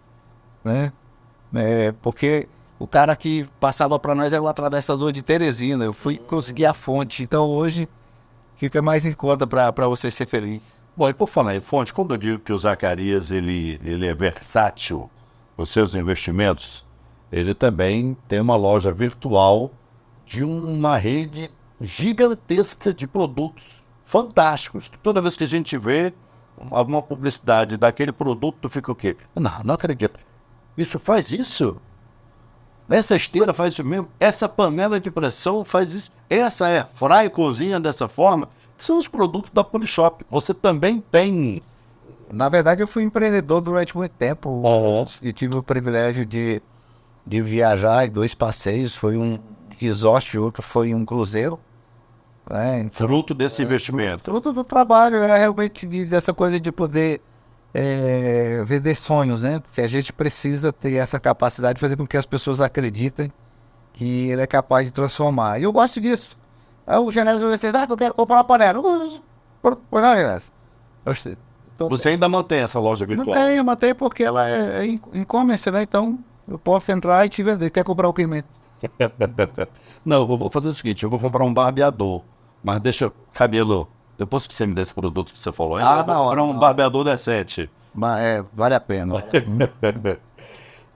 né, porque o cara que passava para nós era o atravessador de Teresina, eu fui conseguir a fonte, então hoje fica mais em conta para você ser feliz. Bom, e por falar em fonte, quando eu digo que o Zacarias ele é versátil nos seus investimentos, ele também tem uma loja virtual de uma rede gigantesca de produtos fantásticos. Toda vez que a gente vê alguma publicidade daquele produto, tu fica o quê? Não acredito. Isso faz isso? Essa esteira faz isso mesmo? Essa panela de pressão faz isso? Essa airfryer cozinha dessa forma? São os produtos da Polishop. Você também tem. Na verdade, eu fui empreendedor durante muito tempo. E tive o privilégio de viajar em 2 passeios. Foi um resort e outro foi um cruzeiro. Então, fruto desse investimento. Fruto do trabalho, realmente dessa coisa de poder vender sonhos, né? Porque a gente precisa ter essa capacidade de fazer com que as pessoas acreditem que ele é capaz de transformar. E eu gosto disso. Aí o Genésio vai dizer: eu quero comprar uma panela. Põe lá, Genésio. Você ainda mantém essa loja virtual? Eu mantenho porque ela é e-commerce, né? Então eu posso entrar e te vender. Quer comprar o que mesmo? Não, eu vou fazer o seguinte: eu vou comprar um barbeador. Mas deixa cabelo. Depois que você me der esse produto que você falou, eu vou comprar um barbeador decente. Mas vale a pena.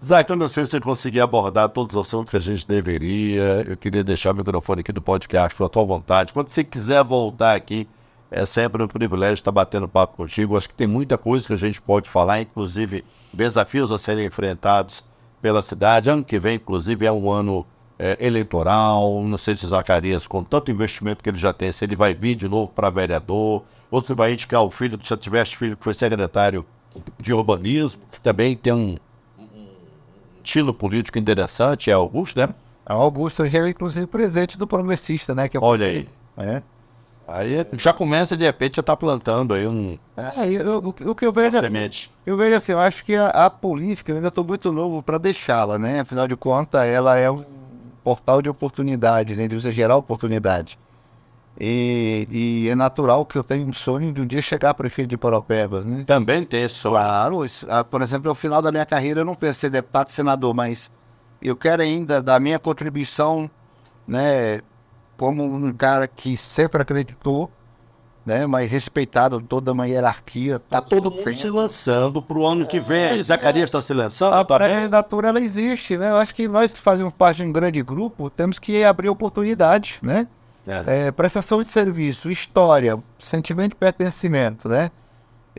Zac, eu não sei se você conseguir abordar todos os assuntos que a gente deveria. Eu queria deixar o microfone aqui do podcast para a tua vontade. Quando você quiser voltar aqui, é sempre um privilégio estar batendo papo contigo. Acho que tem muita coisa que a gente pode falar, inclusive desafios a serem enfrentados pela cidade. Ano que vem, inclusive, é um ano eleitoral. Não sei se Zacarias, com tanto investimento que ele já tem, se ele vai vir de novo para vereador, ou se vai indicar o filho, se já tivesse filho que foi secretário de urbanismo, que também tem um estilo político interessante, é Augusto, né? Augusto, hoje é inclusive presidente do Progressista, né? Olha aí. Aí já começa, de repente, já tá plantando aí o que eu vejo semente. Eu vejo assim, eu acho que a política, eu ainda estou muito novo para deixá-la, né? Afinal de contas, ela é um portal de oportunidades, né? De você gerar oportunidade. E é natural que eu tenha um sonho de um dia chegar a prefeito de Paropebas, né? Também tem esse sonho. Claro, por exemplo, ao final da minha carreira eu não penso em ser deputado, senador, mas eu quero ainda dar minha contribuição, né? Como um cara que sempre acreditou, né? Mas respeitado toda uma hierarquia. Tá todo mundo se lançando pro ano que vem. Zacarias está se lançando? A pré-candidatura, ela existe, né? Eu acho que nós que fazemos parte de um grande grupo temos que abrir oportunidades, né? prestação de serviço, história, sentimento de pertencimento, né?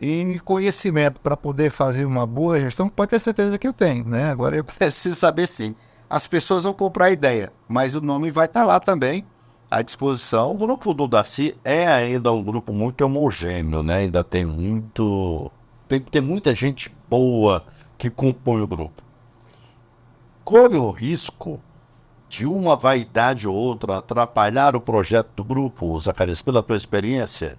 E conhecimento para poder fazer uma boa gestão, pode ter certeza que eu tenho, né? Agora eu preciso saber sim. As pessoas vão comprar a ideia, mas o nome vai estar lá também, à disposição. O grupo do Darcy é ainda um grupo muito homogêneo, né? Ainda tem muito... Tem muita gente boa que compõe o grupo. Corre o risco de uma vaidade ou outra atrapalhar o projeto do grupo, Zacarias, pela tua experiência?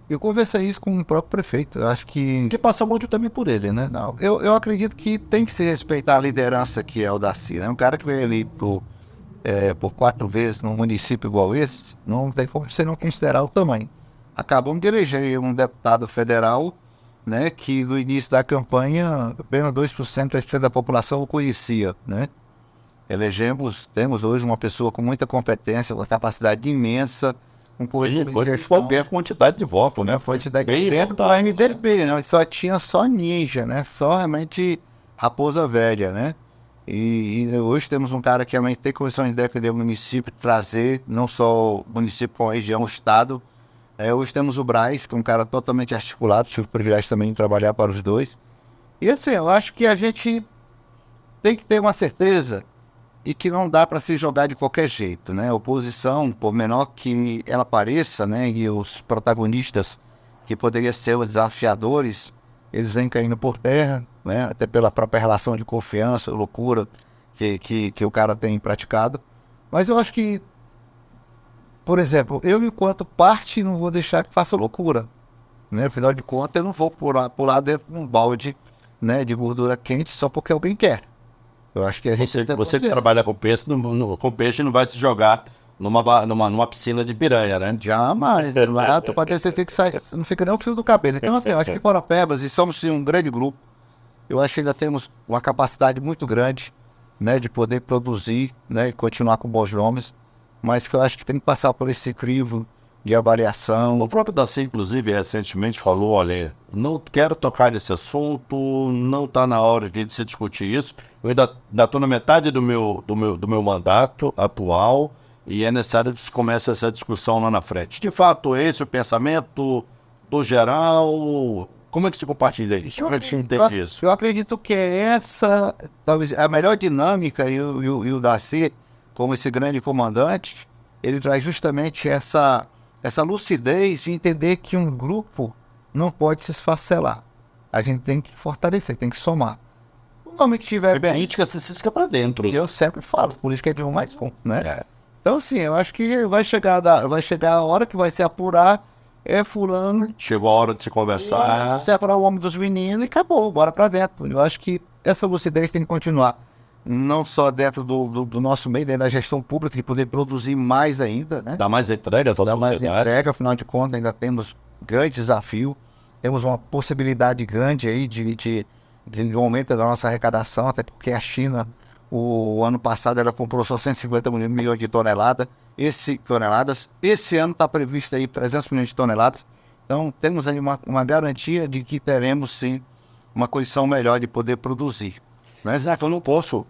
Eu conversei isso com o próprio prefeito. Eu acho que... Que passa muito também por ele, né? Não, eu acredito que tem que se respeitar a liderança que é o Darcy, né? Um cara que veio ali por 4 vezes num município igual esse, não tem como você não considerar o tamanho. Acabamos de eleger um deputado federal, né, que no início da campanha apenas 2%, 3% da população o conhecia, né? Temos hoje uma pessoa com muita competência, uma capacidade imensa, um conhecimento de gestão. Foi a quantidade de votos, né? Foi dentro do MDB, né? Só tinha ninja, né? Só realmente raposa velha, né? E hoje temos um cara que realmente tem condições de defender o município, trazer não só o município com a região, o estado. Hoje temos o Braz, que é um cara totalmente articulado, tive o privilégio também de trabalhar para os dois. E assim, eu acho que a gente tem que ter uma certeza e que não dá para se jogar de qualquer jeito, né? A oposição, por menor que ela pareça, né? E os protagonistas que poderiam ser os desafiadores, eles vêm caindo por terra, né? Até pela própria relação de confiança, loucura que o cara tem praticado. Mas eu acho que, por exemplo, eu enquanto parte não vou deixar que faça loucura, né? Afinal de contas, eu não vou pular dentro de um balde, né, de gordura quente só porque alguém quer. Eu acho que a gente você que trabalha com peixe, com peixe não vai se jogar numa piscina de piranha, né? Jamais. Lá tu pode ter certeza que sai, não fica nem o fio do cabelo. Então, assim, eu acho que Parapebas, e somos sim um grande grupo, eu acho que ainda temos uma capacidade muito grande, né, de poder produzir, né, e continuar com bons nomes, mas que eu acho que tem que passar por esse crivo de avaliação. O próprio Darcy, inclusive, recentemente falou, olha, não quero tocar nesse assunto, não está na hora de se discutir isso, eu ainda estou na metade do meu mandato atual e é necessário que se comece essa discussão lá na frente. De fato, esse é o pensamento do geral. Como é que se compartilha isso? Como é que se entende isso? Eu acredito que é essa, talvez, a melhor dinâmica, e o Darcy, como esse grande comandante, ele traz justamente essa lucidez de entender que um grupo não pode se esfacelar. A gente tem que fortalecer, tem que somar. O nome que tiver bem... Política se cisca para dentro. Eu sempre falo, política é de um mais um, né? Então, assim, eu acho que vai chegar a hora que vai se apurar, fulano... Chegou a hora de se conversar. Separar o homem dos meninos e acabou, bora pra dentro. Eu acho que essa lucidez tem que continuar. Não só dentro do nosso meio, dentro da gestão pública, de poder produzir mais ainda, né? Dá mais entrega, Dá mais entrega, afinal de contas, ainda temos grande desafio. Temos uma possibilidade grande aí de um aumento da nossa arrecadação, até porque a China, o ano passado, ela comprou só 150 milhões de toneladas. Esse ano está previsto aí 300 milhões de toneladas. Então, temos aí uma garantia de que teremos, sim, uma condição melhor de poder produzir. Mas, Zé, eu não posso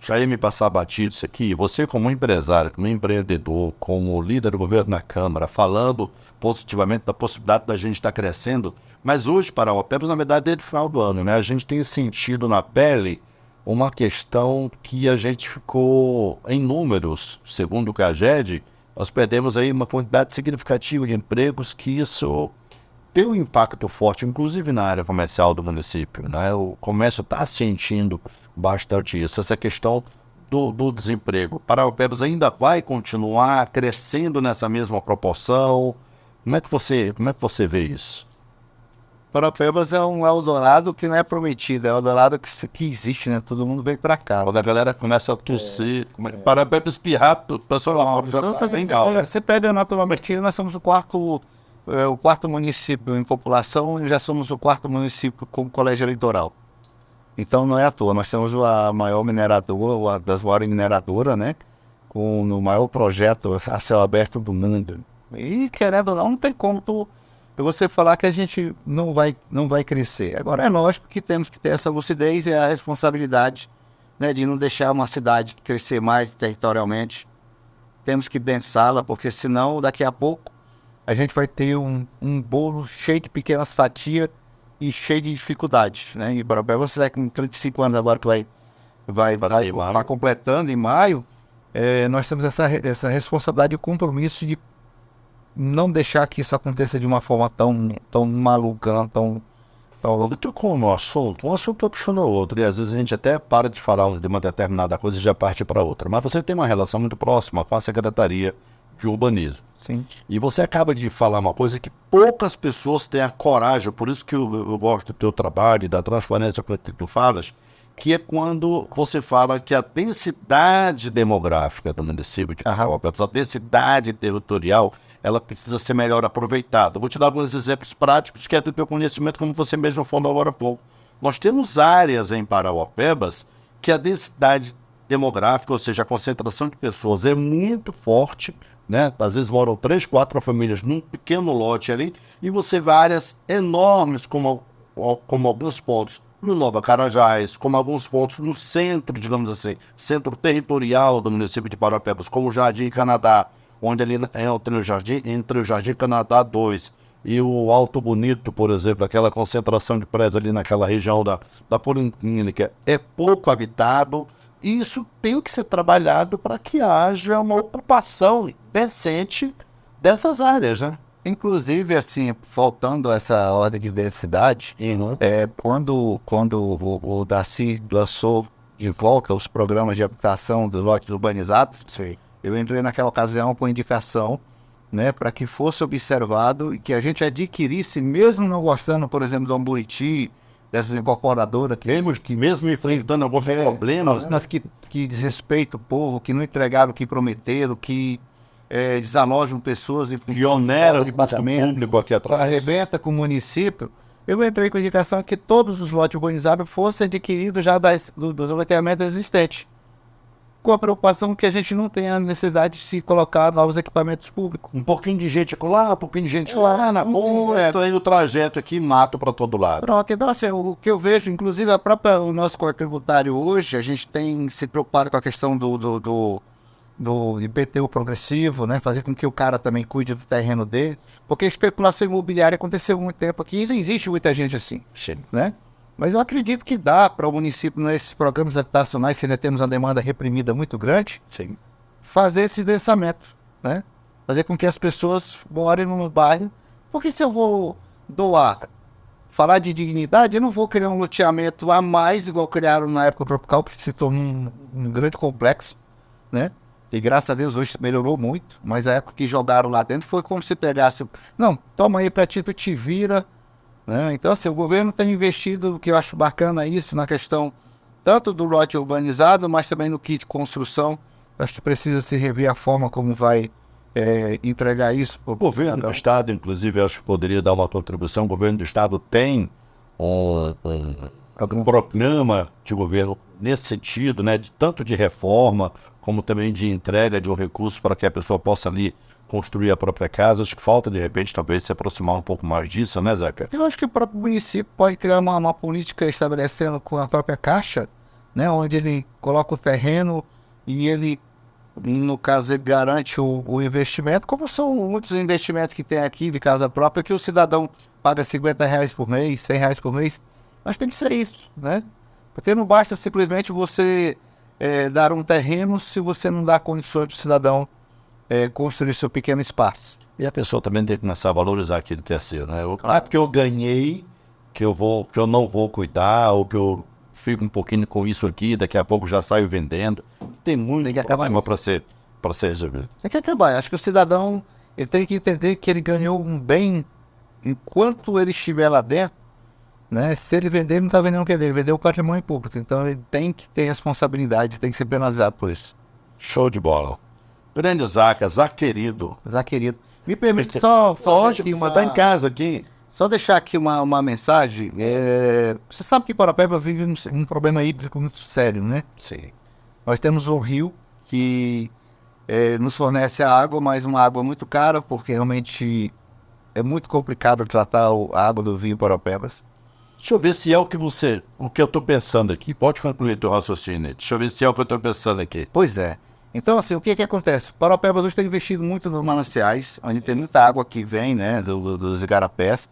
já ia me passar batido isso aqui. Você, como empresário, como empreendedor, como líder do governo na Câmara, falando positivamente da possibilidade da gente estar crescendo, mas hoje, para a OPEBS, na verdade, desde o final do ano, né, a gente tem sentido na pele uma questão que a gente ficou em números, segundo o CAGED, nós perdemos aí uma quantidade significativa de empregos, que isso tem um impacto forte, inclusive na área comercial do município, né? O comércio está sentindo bastante isso, essa questão do desemprego. Parauapebas ainda vai continuar crescendo nessa mesma proporção? Como é que você vê isso? Parauapebas é um Eldorado que não é prometido, é um Eldorado que existe, né? Todo mundo vem para cá. Quando a galera começa a tossir, Parauapebas espirrar, o pessoal já está bem calmo. Você pega naturalmente, nós somos o quarto município em população e já somos o quarto município com colégio eleitoral. Então não é à toa, nós temos a maior mineradora, uma das maiores mineradoras, né? Com o maior projeto a céu aberto do mundo. E querendo ou não tem como você falar que a gente não vai crescer. Agora é lógico que temos que ter essa lucidez e a responsabilidade, né, de não deixar uma cidade crescer mais territorialmente, temos que pensá-la, porque senão daqui a pouco a gente vai ter um bolo cheio de pequenas fatias e cheio de dificuldades, né? E para você com 35 anos agora que vai estar completando em maio, nós temos essa responsabilidade e compromisso de não deixar que isso aconteça de uma forma tão maluca, não, tão Você tocou no assunto, um assunto puxando o outro, e às vezes a gente até para de falar de uma determinada coisa e já parte para outra. Mas você tem uma relação muito próxima com a Secretaria de Urbanismo. Sim. E você acaba de falar uma coisa que poucas pessoas têm a coragem, por isso que eu gosto do teu trabalho e da transparência com que tu falas, que é quando você fala que a densidade demográfica do município de Carraópolis, a densidade territorial, ela precisa ser melhor aproveitada. Eu vou te dar alguns exemplos práticos que é do teu conhecimento, como você mesmo falou agora há pouco. Nós temos áreas em Parauapebas que a densidade demográfica, ou seja, a concentração de pessoas é muito forte, né? Às vezes moram 3, 4 famílias num pequeno lote ali, e você vê áreas enormes, como alguns pontos no Nova Carajás, como alguns pontos no centro, digamos assim, centro territorial do município de Parauapebas, como o Jardim Canadá, onde ali entre o Jardim Canadá 2 e o Alto Bonito, por exemplo, aquela concentração de prédios ali naquela região da Policlínica, é pouco habitado. E isso tem que ser trabalhado para que haja uma ocupação decente dessas áreas, né? Inclusive, assim, faltando essa ordem de densidade, quando o Darcy lançou de volta os programas de habitação dos lotes urbanizados, Sim. eu entrei naquela ocasião com indicação, né, para que fosse observado e que a gente adquirisse, mesmo não gostando, por exemplo, do Amburiti, dessas incorporadoras, que mesmo enfrentando alguns problemas, mas que desrespeitam o povo, que não entregaram o que prometeram, que desalojam pessoas e pioneira de público aqui atrás, arrebenta com o município. Eu entrei com a indicação que todos os lotes urbanizados fossem adquiridos já dos loteamentos existentes, com a preocupação que a gente não tenha a necessidade de se colocar novos equipamentos públicos. Um pouquinho de gente lá, um pouquinho de gente lá, na ponta, aí o trajeto aqui, mato para todo lado. Pronto, então assim, o que eu vejo, inclusive o nosso Código Tributário hoje, a gente tem se preocupado com a questão do IPTU progressivo, né? Fazer com que o cara também cuide do terreno dele, porque a especulação imobiliária aconteceu há muito tempo aqui, e existe muita gente assim, né? Mas eu acredito que dá para o município, nesses programas habitacionais, que ainda temos uma demanda reprimida muito grande, Sim. fazer esse densamento, né? Fazer com que as pessoas morem no bairro, porque se eu vou falar de dignidade, eu não vou criar um loteamento a mais, igual criaram na época tropical, que se tornou um grande complexo, né? E graças a Deus hoje melhorou muito, mas a época que jogaram lá dentro foi como se pegasse, não, toma aí pra ti, tu te vira, né? Então assim, o governo tem investido, o que eu acho bacana isso, na questão tanto do lote urbanizado, mas também no kit de construção. Acho que precisa se rever a forma como vai entregar isso. O governo do Estado, inclusive, acho que poderia dar uma contribuição. O governo do Estado tem um programa de governo nesse sentido, né, tanto de reforma como também de entrega de um recurso para que a pessoa possa ali construir a própria casa. Acho que falta, de repente, talvez se aproximar um pouco mais disso, né, Zeca? Eu acho que o próprio município pode criar uma política estabelecendo com a própria Caixa, né, onde ele coloca o terreno e ele, no caso, ele garante o investimento, como são muitos investimentos que tem aqui de casa própria, que o cidadão paga R$50 por mês, R$100 por mês. Mas tem que ser isso, né? Porque não basta simplesmente você dar um terreno se você não dá condições para o cidadão construir seu pequeno espaço. E a pessoa também tem que começar a valorizar aquilo que é seu, né? Porque eu ganhei, que eu não vou cuidar, ou que eu fico um pouquinho com isso aqui, daqui a pouco já saio vendendo. Tem muito problema para ser resolvido. Tem que acabar. Acho que o cidadão ele tem que entender que ele ganhou um bem enquanto ele estiver lá dentro, né? Se ele vender, ele não está vendendo o que é dele, ele vendeu o patrimônio público. Então ele tem que ter responsabilidade, tem que ser penalizado por isso. Show de bola. Grande Zaca querido. Zá querido. Me permite só Pode mandar em casa aqui. Só deixar aqui uma mensagem. Você sabe que Parauapebas vive um problema hídrico muito sério, né? Sim. Nós temos um rio que nos fornece a água, mas uma água muito cara, porque realmente é muito complicado tratar a água do rio Parauapebas. Deixa eu ver se é o que eu estou pensando aqui. Pode concluir teu raciocínio. Deixa eu ver se é o que eu estou pensando aqui. Pois é. Então, assim, o que que acontece? Paraupebas hoje está investido muito nos mananciais, onde tem muita água que vem, né, dos igarapés.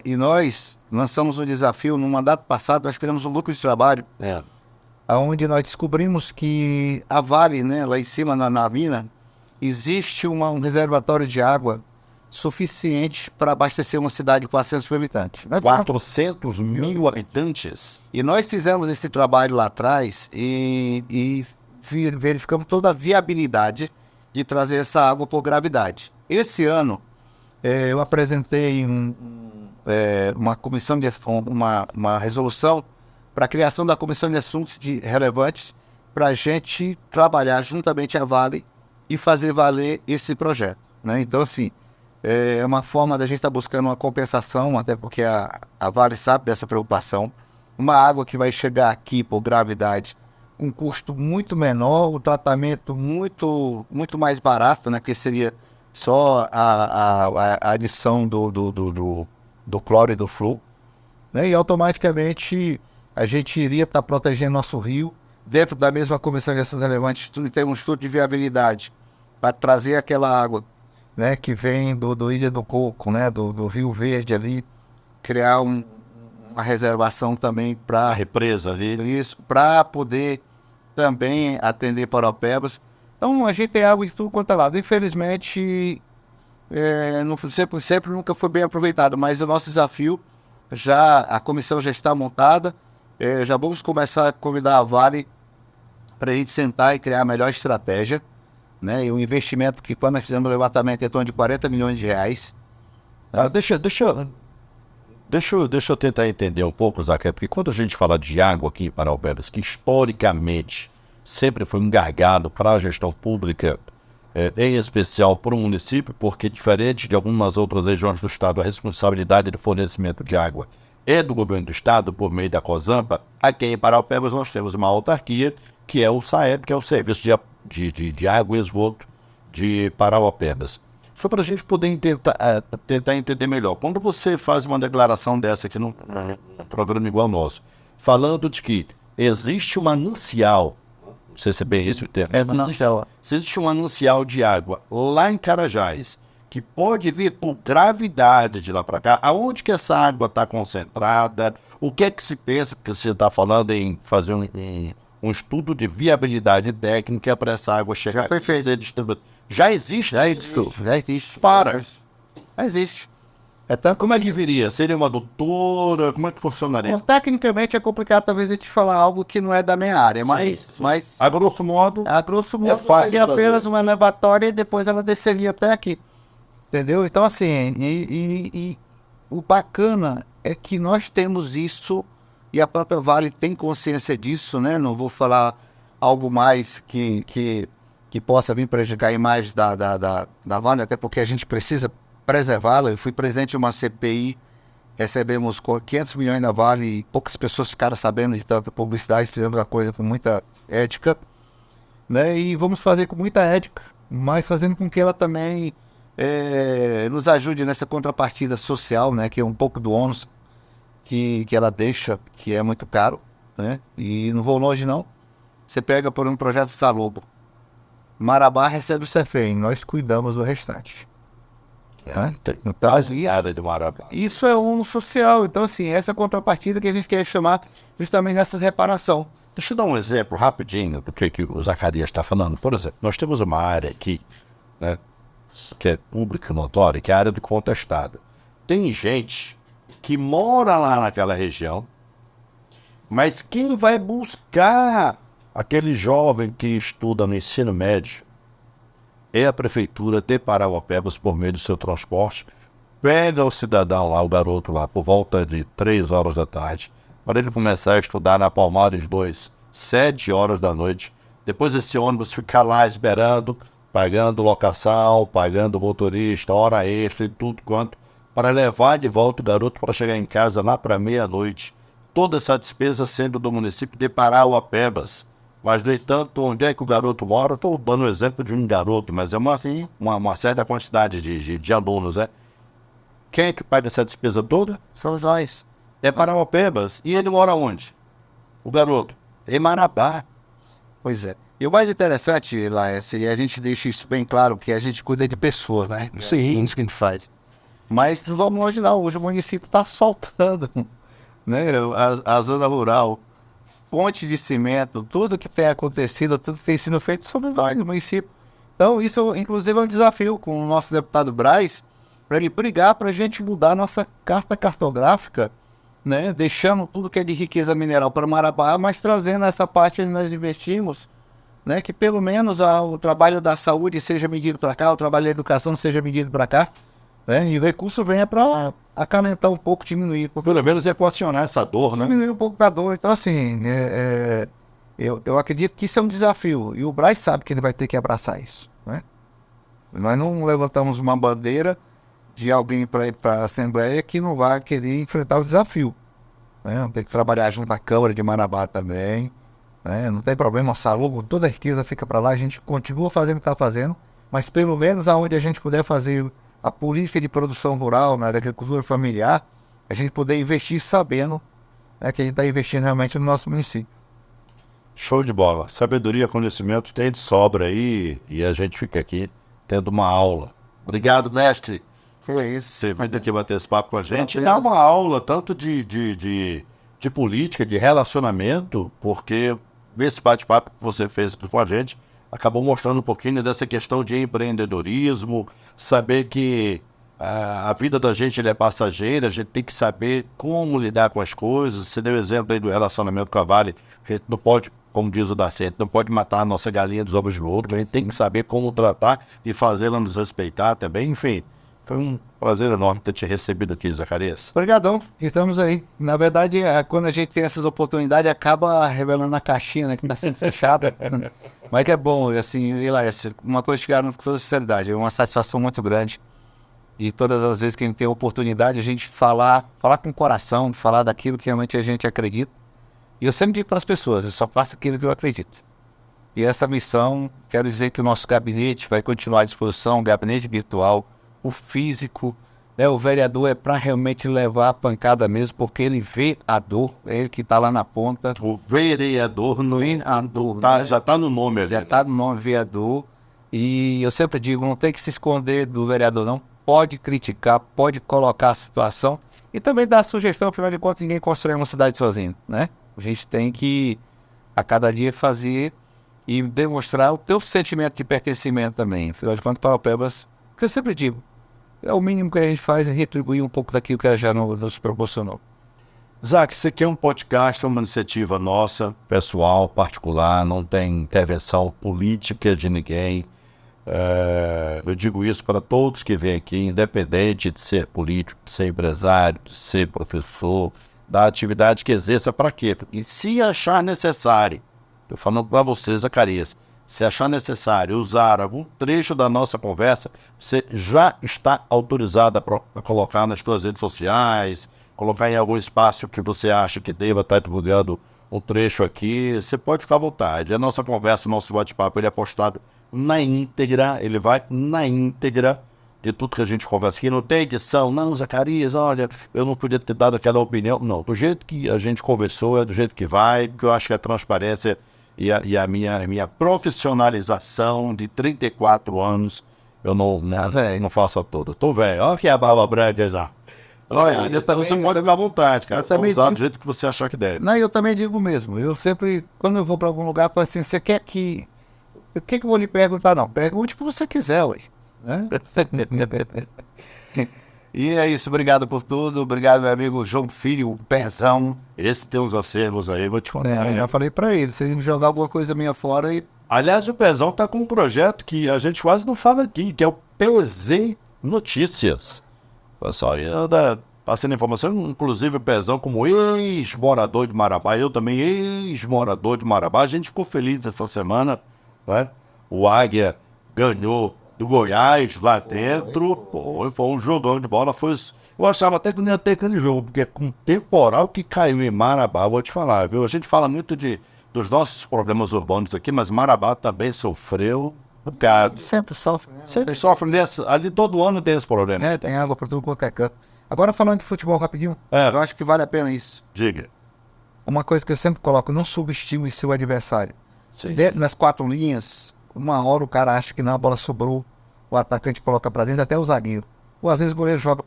E nós lançamos um desafio no mandato passado, nós criamos um grupo de trabalho, onde nós descobrimos que a Vale, né, lá em cima na mina, existe um reservatório de água suficiente para abastecer uma cidade de 400 mil habitantes. 400 mil habitantes? E nós fizemos esse trabalho lá atrás e verificamos toda a viabilidade de trazer essa água por gravidade. Esse ano, eu apresentei uma comissão uma resolução para a criação da comissão de assuntos relevantes para a gente trabalhar juntamente à Vale e fazer valer esse projeto, né? Então, assim, é uma forma da gente estar buscando uma compensação, até porque a Vale sabe dessa preocupação. Uma água que vai chegar aqui por gravidade, um custo muito menor, o tratamento muito mais barato, né? Que seria só a adição do cloro e do flúor, né? E automaticamente a gente iria estar protegendo nosso rio. Dentro da mesma comissão de assuntos relevantes, tem um estudo de viabilidade para trazer aquela água, né, que vem do Ilha do Coco, né, do Rio Verde ali, criar uma reservação também para represa ali. Isso, para poder também atender Paraupebas. Então a gente tem água de tudo quanto é lado. Infelizmente, sempre nunca foi bem aproveitado, mas o nosso desafio, a comissão já está montada, já vamos começar a convidar a Vale para a gente sentar e criar a melhor estratégia, né? E o investimento que, quando nós fizemos o levantamento, é em torno de 40 milhões de reais. Deixa eu tentar entender um pouco, Zaqueu, porque quando a gente fala de água aqui em Paraupebas, que historicamente sempre foi um gargalo para a gestão pública, em especial para o município, porque diferente de algumas outras regiões do estado, a responsabilidade de fornecimento de água é do governo do estado, por meio da COSAMPA. Aqui em Paraupebas nós temos uma autarquia, que é o SAEB, que é o Serviço de Água e Esgoto de Paraupebas. Foi para a gente poder tentar entender melhor. Quando você faz uma declaração dessa aqui num programa igual ao nosso, falando de que existe um manancial, não sei se é bem esse o termo, existe um manancial de água lá em Carajás, que pode vir por gravidade de lá para cá, aonde que essa água está concentrada, o que é que se pensa, porque você está falando em fazer um estudo de viabilidade técnica para essa água chegar foi feito. e ser distribuída. Já existe? Já existe. Para. Já existe. Como é que viria? Seria uma doutora? Como é que funcionaria? Tecnicamente é complicado talvez eu te falar algo que não é da minha área, mas a grosso modo, fácil, seria apenas uma elevatória e depois ela desceria até aqui. Entendeu? Então, assim, e o bacana é que nós temos isso e a própria Vale tem consciência disso, né? Não vou falar algo mais que possa vir prejudicar a imagem da Vale, até porque a gente precisa preservá-la. Eu fui presidente de uma CPI, recebemos 500 milhões na Vale e poucas pessoas ficaram sabendo de tanta publicidade, fizemos a coisa com muita ética, né? E vamos fazer com muita ética, mas fazendo com que ela também nos ajude nessa contrapartida social, né? Que é um pouco do ônus que ela deixa, que é muito caro, né? E não vou longe não. Você pega por um projeto Salobo, Marabá recebe o CEFEM, nós cuidamos do restante. Então, de Marabá. Isso é um social. Então, assim, essa contrapartida que a gente quer chamar justamente nessa reparação. Deixa eu dar um exemplo rapidinho do que o Zacarias está falando. Por exemplo, nós temos uma área aqui, né, que é pública e notória, que é a área do contestado. Tem gente que mora lá naquela região, mas quem vai buscar aquele jovem que estuda no ensino médio é a prefeitura de Paraupebas por meio do seu transporte. Pega o cidadão lá, o garoto lá, por volta de 3 horas da tarde, para ele começar a estudar na Palmares 2, 7 horas da noite. Depois esse ônibus ficar lá esperando, pagando locação, pagando motorista, hora extra e tudo quanto, para levar de volta o garoto para chegar em casa lá para meia-noite. Toda essa despesa sendo do município de Paraupebas. Mas, no entanto, onde é que o garoto mora? Estou dando o exemplo de um garoto, mas é uma certa quantidade de alunos, né? Quem é que paga essa despesa toda? Somos nós. É Paraupebas. E ele mora onde? O garoto? Em Marabá. Pois é. E o mais interessante, Laércio, e a gente deixa isso bem claro, que a gente cuida de pessoas, né? Sim. Isso que a gente faz. Mas não vamos longe não, hoje o município está asfaltando, né? A zona rural, ponte de cimento, tudo que tem acontecido, tudo que tem sido feito sobre nós, no município. Então isso, inclusive, é um desafio com o nosso deputado Braz, para ele brigar para a gente mudar a nossa carta cartográfica, né? Deixando tudo que é de riqueza mineral para Marabá, mas trazendo essa parte onde nós investimos, né? Que pelo menos o trabalho da saúde seja medido para cá, o trabalho da educação seja medido para cá, né? E o recurso venha para acalentar um pouco, diminuir. Pelo menos equacionar essa dor, né? Diminuir um pouco da dor. Então, assim, eu acredito que isso é um desafio. E o Braz sabe que ele vai ter que abraçar isso, né? Nós não levantamos uma bandeira de alguém para ir para a Assembleia que não vai querer enfrentar o desafio, né? Tem que trabalhar junto à Câmara de Marabá também, né? Não tem problema, saúde, toda a riqueza fica para lá, a gente continua fazendo o que está fazendo, mas pelo menos aonde a gente puder fazer a política de produção rural, na agricultura familiar, a gente poder investir sabendo, né, que a gente está investindo realmente no nosso município. Show de bola. Sabedoria, conhecimento tem de sobra aí e a gente fica aqui tendo uma aula. Obrigado, mestre. Foi isso. Você vai ter que bater esse papo com a gente e dar uma aula tanto de política, de relacionamento, porque esse bate-papo que você fez com a gente acabou mostrando um pouquinho dessa questão de empreendedorismo, saber que a vida da gente é passageira, a gente tem que saber como lidar com as coisas. Você deu o exemplo aí do relacionamento com a Vale, a gente não pode, como diz o Darcy, não pode matar a nossa galinha dos ovos de ouro, a gente tem que saber como tratar e fazê-la nos respeitar também, enfim. Foi um prazer enorme ter te recebido aqui, Zacarias. Obrigadão, estamos aí. Na verdade, quando a gente tem essas oportunidades, acaba revelando a caixinha, né, que está sendo fechada. Mas que é bom, assim, uma coisa que garanto com toda sinceridade, é uma satisfação muito grande. E todas as vezes que a gente tem a oportunidade, a gente falar com o coração, falar daquilo que realmente a gente acredita. E eu sempre digo para as pessoas, eu só faço aquilo que eu acredito. E essa missão, quero dizer que o nosso gabinete vai continuar à disposição, o gabinete virtual, o físico, né? O vereador é para realmente levar a pancada mesmo, porque ele vê a dor, é ele que está lá na ponta. O vereador já está no nome ali. Já está no nome vereador. E eu sempre digo, não tem que se esconder do vereador, não. Pode criticar, pode colocar a situação e também dar sugestão, afinal de contas, ninguém constrói uma cidade sozinho, né? A gente tem que, a cada dia, fazer e demonstrar o teu sentimento de pertencimento também. Afinal de contas, Paraupebas, que eu sempre digo, é o mínimo que a gente faz é retribuir um pouco daquilo que ela já nos proporcionou. Zac, isso aqui é um podcast, uma iniciativa nossa, pessoal, particular, não tem intervenção política de ninguém. Eu digo isso para todos que vêm aqui, independente de ser político, de ser empresário, de ser professor, da atividade que exerça para quê? E se achar necessário, estou falando para vocês, Zacarias, se achar necessário usar algum trecho da nossa conversa, você já está autorizado a colocar nas suas redes sociais, colocar em algum espaço que você acha que deva estar divulgando um trecho aqui, você pode ficar à vontade. A nossa conversa, o nosso bate-papo, ele é postado na íntegra, ele vai na íntegra de tudo que a gente conversa aqui. Não tem edição, não, Zacarias, olha, eu não podia ter dado aquela opinião. Não, do jeito que a gente conversou, é do jeito que vai, porque eu acho que a transparência e a minha profissionalização de 34 anos, eu não faço a toda. Tô velho, olha que é a barba branca já. Olha, você pode ficar à vontade, cara. Usar do jeito que você achar que deve. Não, eu também digo mesmo. Eu sempre, quando eu vou para algum lugar, eu falo assim, você quer que... O que eu vou lhe perguntar? Não, pergunte o que você quiser, ué. Né? E é isso, obrigado por tudo. Obrigado, meu amigo João Filho, o Pezão. Esse tem uns acervos aí, vou te contar. Já falei para ele, se ele jogar alguma coisa minha fora e... Aliás, o Pezão tá com um projeto que a gente quase não fala aqui, que é o PZ Notícias. Pessoal, passando informação, inclusive o Pezão como ex-morador de Marabá, eu também ex-morador de Marabá, a gente ficou feliz essa semana, né? O Águia ganhou do Goiás lá dentro, foi um jogão de bola, eu achava até que não ia ter aquele jogo, porque com o temporal que caiu em Marabá, vou te falar, viu? A gente fala muito dos nossos problemas urbanos aqui, mas Marabá também sofreu um bocado. Sempre sofre, né? Sempre sofre ali todo ano tem esse problema. Tem água para tudo quanto é canto. Agora falando de futebol rapidinho, eu acho que vale a pena isso. Diga. Uma coisa que eu sempre coloco, não subestime seu adversário. Sim. Dentro das 4 linhas, uma hora o cara acha que não, a bola sobrou, o atacante coloca pra dentro, até o zagueiro. Ou às vezes o goleiro joga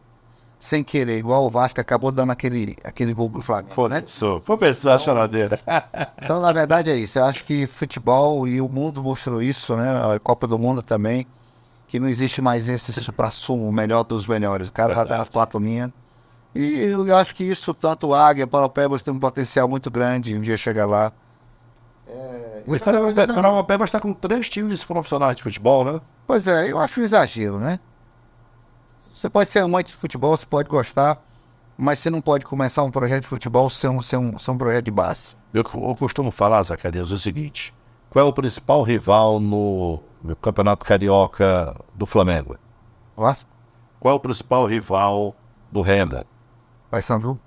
sem querer, igual o Vasco acabou dando aquele gol pro Flamengo, né? Foi pensar a choradeira. Então, na verdade, é isso. Eu acho que futebol e o mundo mostrou isso, né? A Copa do Mundo também, que não existe mais esse supra-sumo, o melhor dos melhores. O cara vai dar as 4 linhas. E eu acho que isso, tanto o Águia, Paraupebas tem um potencial muito grande, um dia chegar lá. O Paraupebas está com 3 times profissionais de futebol, né? Pois é, eu acho um exagero, né? Você pode ser amante de futebol, você pode gostar, mas você não pode começar um projeto de futebol sem um projeto de base. Eu costumo falar, Zacarias, o seguinte: qual é o principal rival no Campeonato Carioca do Flamengo? Vasco, Qual é o principal rival do Renda? Paysandu.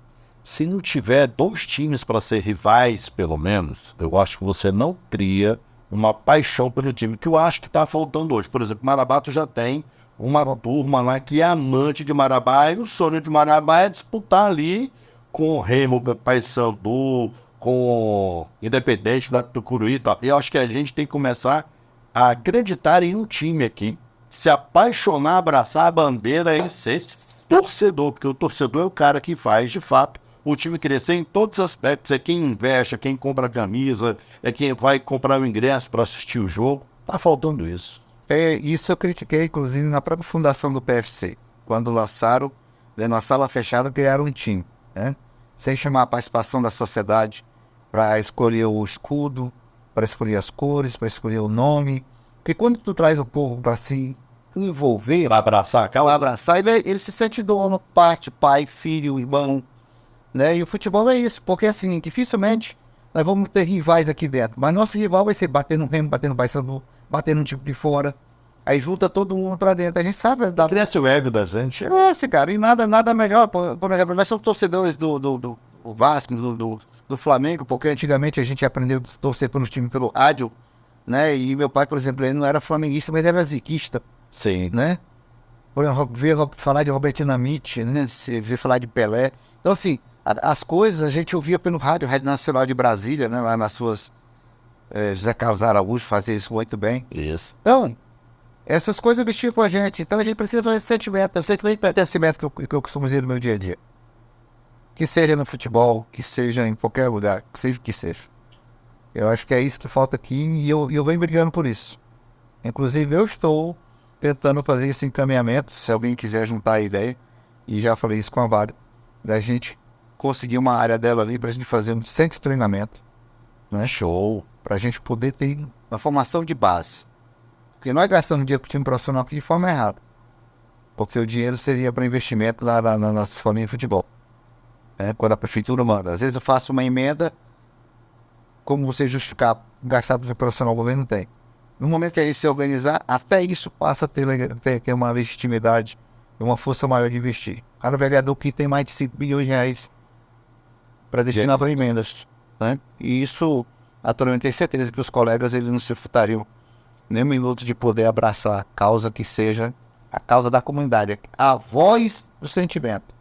Se não tiver 2 times para ser rivais, pelo menos, eu acho que você não cria uma paixão pelo time, que eu acho que está faltando hoje. Por exemplo, Marabá já tem uma turma lá que é amante de Marabá, e o sonho de Marabá é disputar ali com o Remo, Paysandu, com o Independente da Tucuruí e tal. E eu acho que a gente tem que começar a acreditar em um time aqui, se apaixonar, abraçar a bandeira e ser torcedor, porque o torcedor é o cara que faz, de fato, o time crescer em todos os aspectos. É quem investe, é quem compra a camisa, é quem vai comprar o ingresso para assistir o jogo. Tá faltando isso. Isso eu critiquei, inclusive, na própria fundação do PFC. Quando lançaram, numa sala fechada, criaram um time, né? Sem chamar a participação da sociedade para escolher o escudo, para escolher as cores, para escolher o nome. Porque quando tu traz o povo para se envolver, Para abraçar a vai causa. abraçar, ele se sente dono, parte, pai, filho, irmão, né? E o futebol é isso, porque assim, dificilmente nós vamos ter rivais aqui dentro, mas nosso rival vai ser bater no Remo, bater no Paysandu, bater no time de fora, aí junta todo mundo pra dentro, a gente sabe da... Cresce o ego da gente. Esse cara, e nada melhor, por exemplo, nós somos torcedores do Vasco, do Flamengo, porque antigamente a gente aprendeu a torcer pelo time pelo rádio, né? E meu pai, por exemplo, ele não era flamenguista, mas era ziquista, Sim. né? Por exemplo, ver falar de Roberto Dinamite, né? Você ver falar de Pelé. Então, assim, as coisas a gente ouvia pelo rádio, Rádio Nacional de Brasília, né? Lá nas suas... José Carlos Araújo fazia isso muito bem. Isso. Então, essas coisas mexiam com a gente. Então, a gente precisa fazer esse sentimento. O sentimento de pertencimento que eu costumo dizer no meu dia a dia. Que seja no futebol, que seja em qualquer lugar, que seja o que seja. Eu acho que é isso que falta aqui e eu venho brigando por isso. Inclusive, eu estou tentando fazer esse encaminhamento, se alguém quiser juntar a ideia, e já falei isso com a Vale, da gente conseguir uma área dela ali para a gente fazer um centro de treinamento, né? Show. Para a gente poder ter uma formação de base. Porque nós gastamos dinheiro com o time profissional aqui de forma errada. Porque o dinheiro seria para investimento lá nas escolinhas de futebol. Quando a prefeitura manda. Às vezes eu faço uma emenda, como você justificar gastar para o profissional, o governo tem. No momento que a gente se organizar, até isso passa a ter uma legitimidade e uma força maior de investir. Cada vereador que tem mais de 5 bilhões de reais para destinar para emendas, né? E isso, naturalmente, tenho certeza que os colegas eles não se furtariam nem um minuto de poder abraçar a causa que seja a causa da comunidade, a voz do sentimento.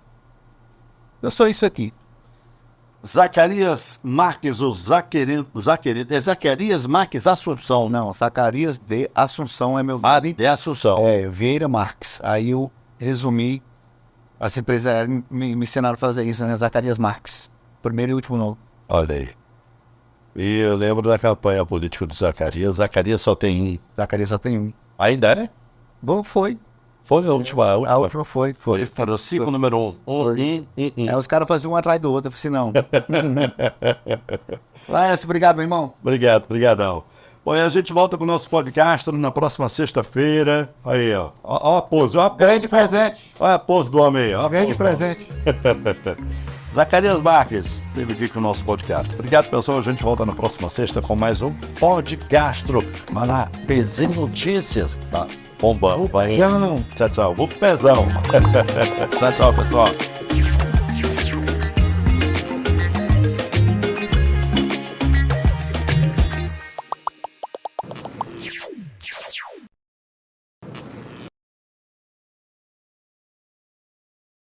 Eu sou isso aqui. Zacarias Marques, é Zacarias Marques Assunção. Não, Zacarias de Assunção é meu nome. De Assunção. Vieira Marques. Aí eu resumi, as empresas me ensinaram a fazer isso, né? Zacarias Marques. Primeiro e último nome. Olha aí. E eu lembro da campanha política do Zacarias. Zacarias só tem um. Zacarias só tem um. Ainda é? Bom, foi. Foi a última. A última foi. Foi o ciclo número 1. Aí os caras faziam um atrás do outro. Eu falei assim, não. Laércio, obrigado, meu irmão. Obrigadão. Bom, e a gente volta com o nosso podcast na próxima sexta-feira. Aí, ó. Ó a pose. Grande presente. Olha a pose do homem aí. Ó. Grande presente. Zacarias Marques teve aqui com o nosso podcast. Obrigado, pessoal. A gente volta na próxima sexta com mais um Podcastro. Vai lá, Pezinho Notícias. Tá bombando. Não. Tchau. Vou pro pezão. Tchau, pessoal.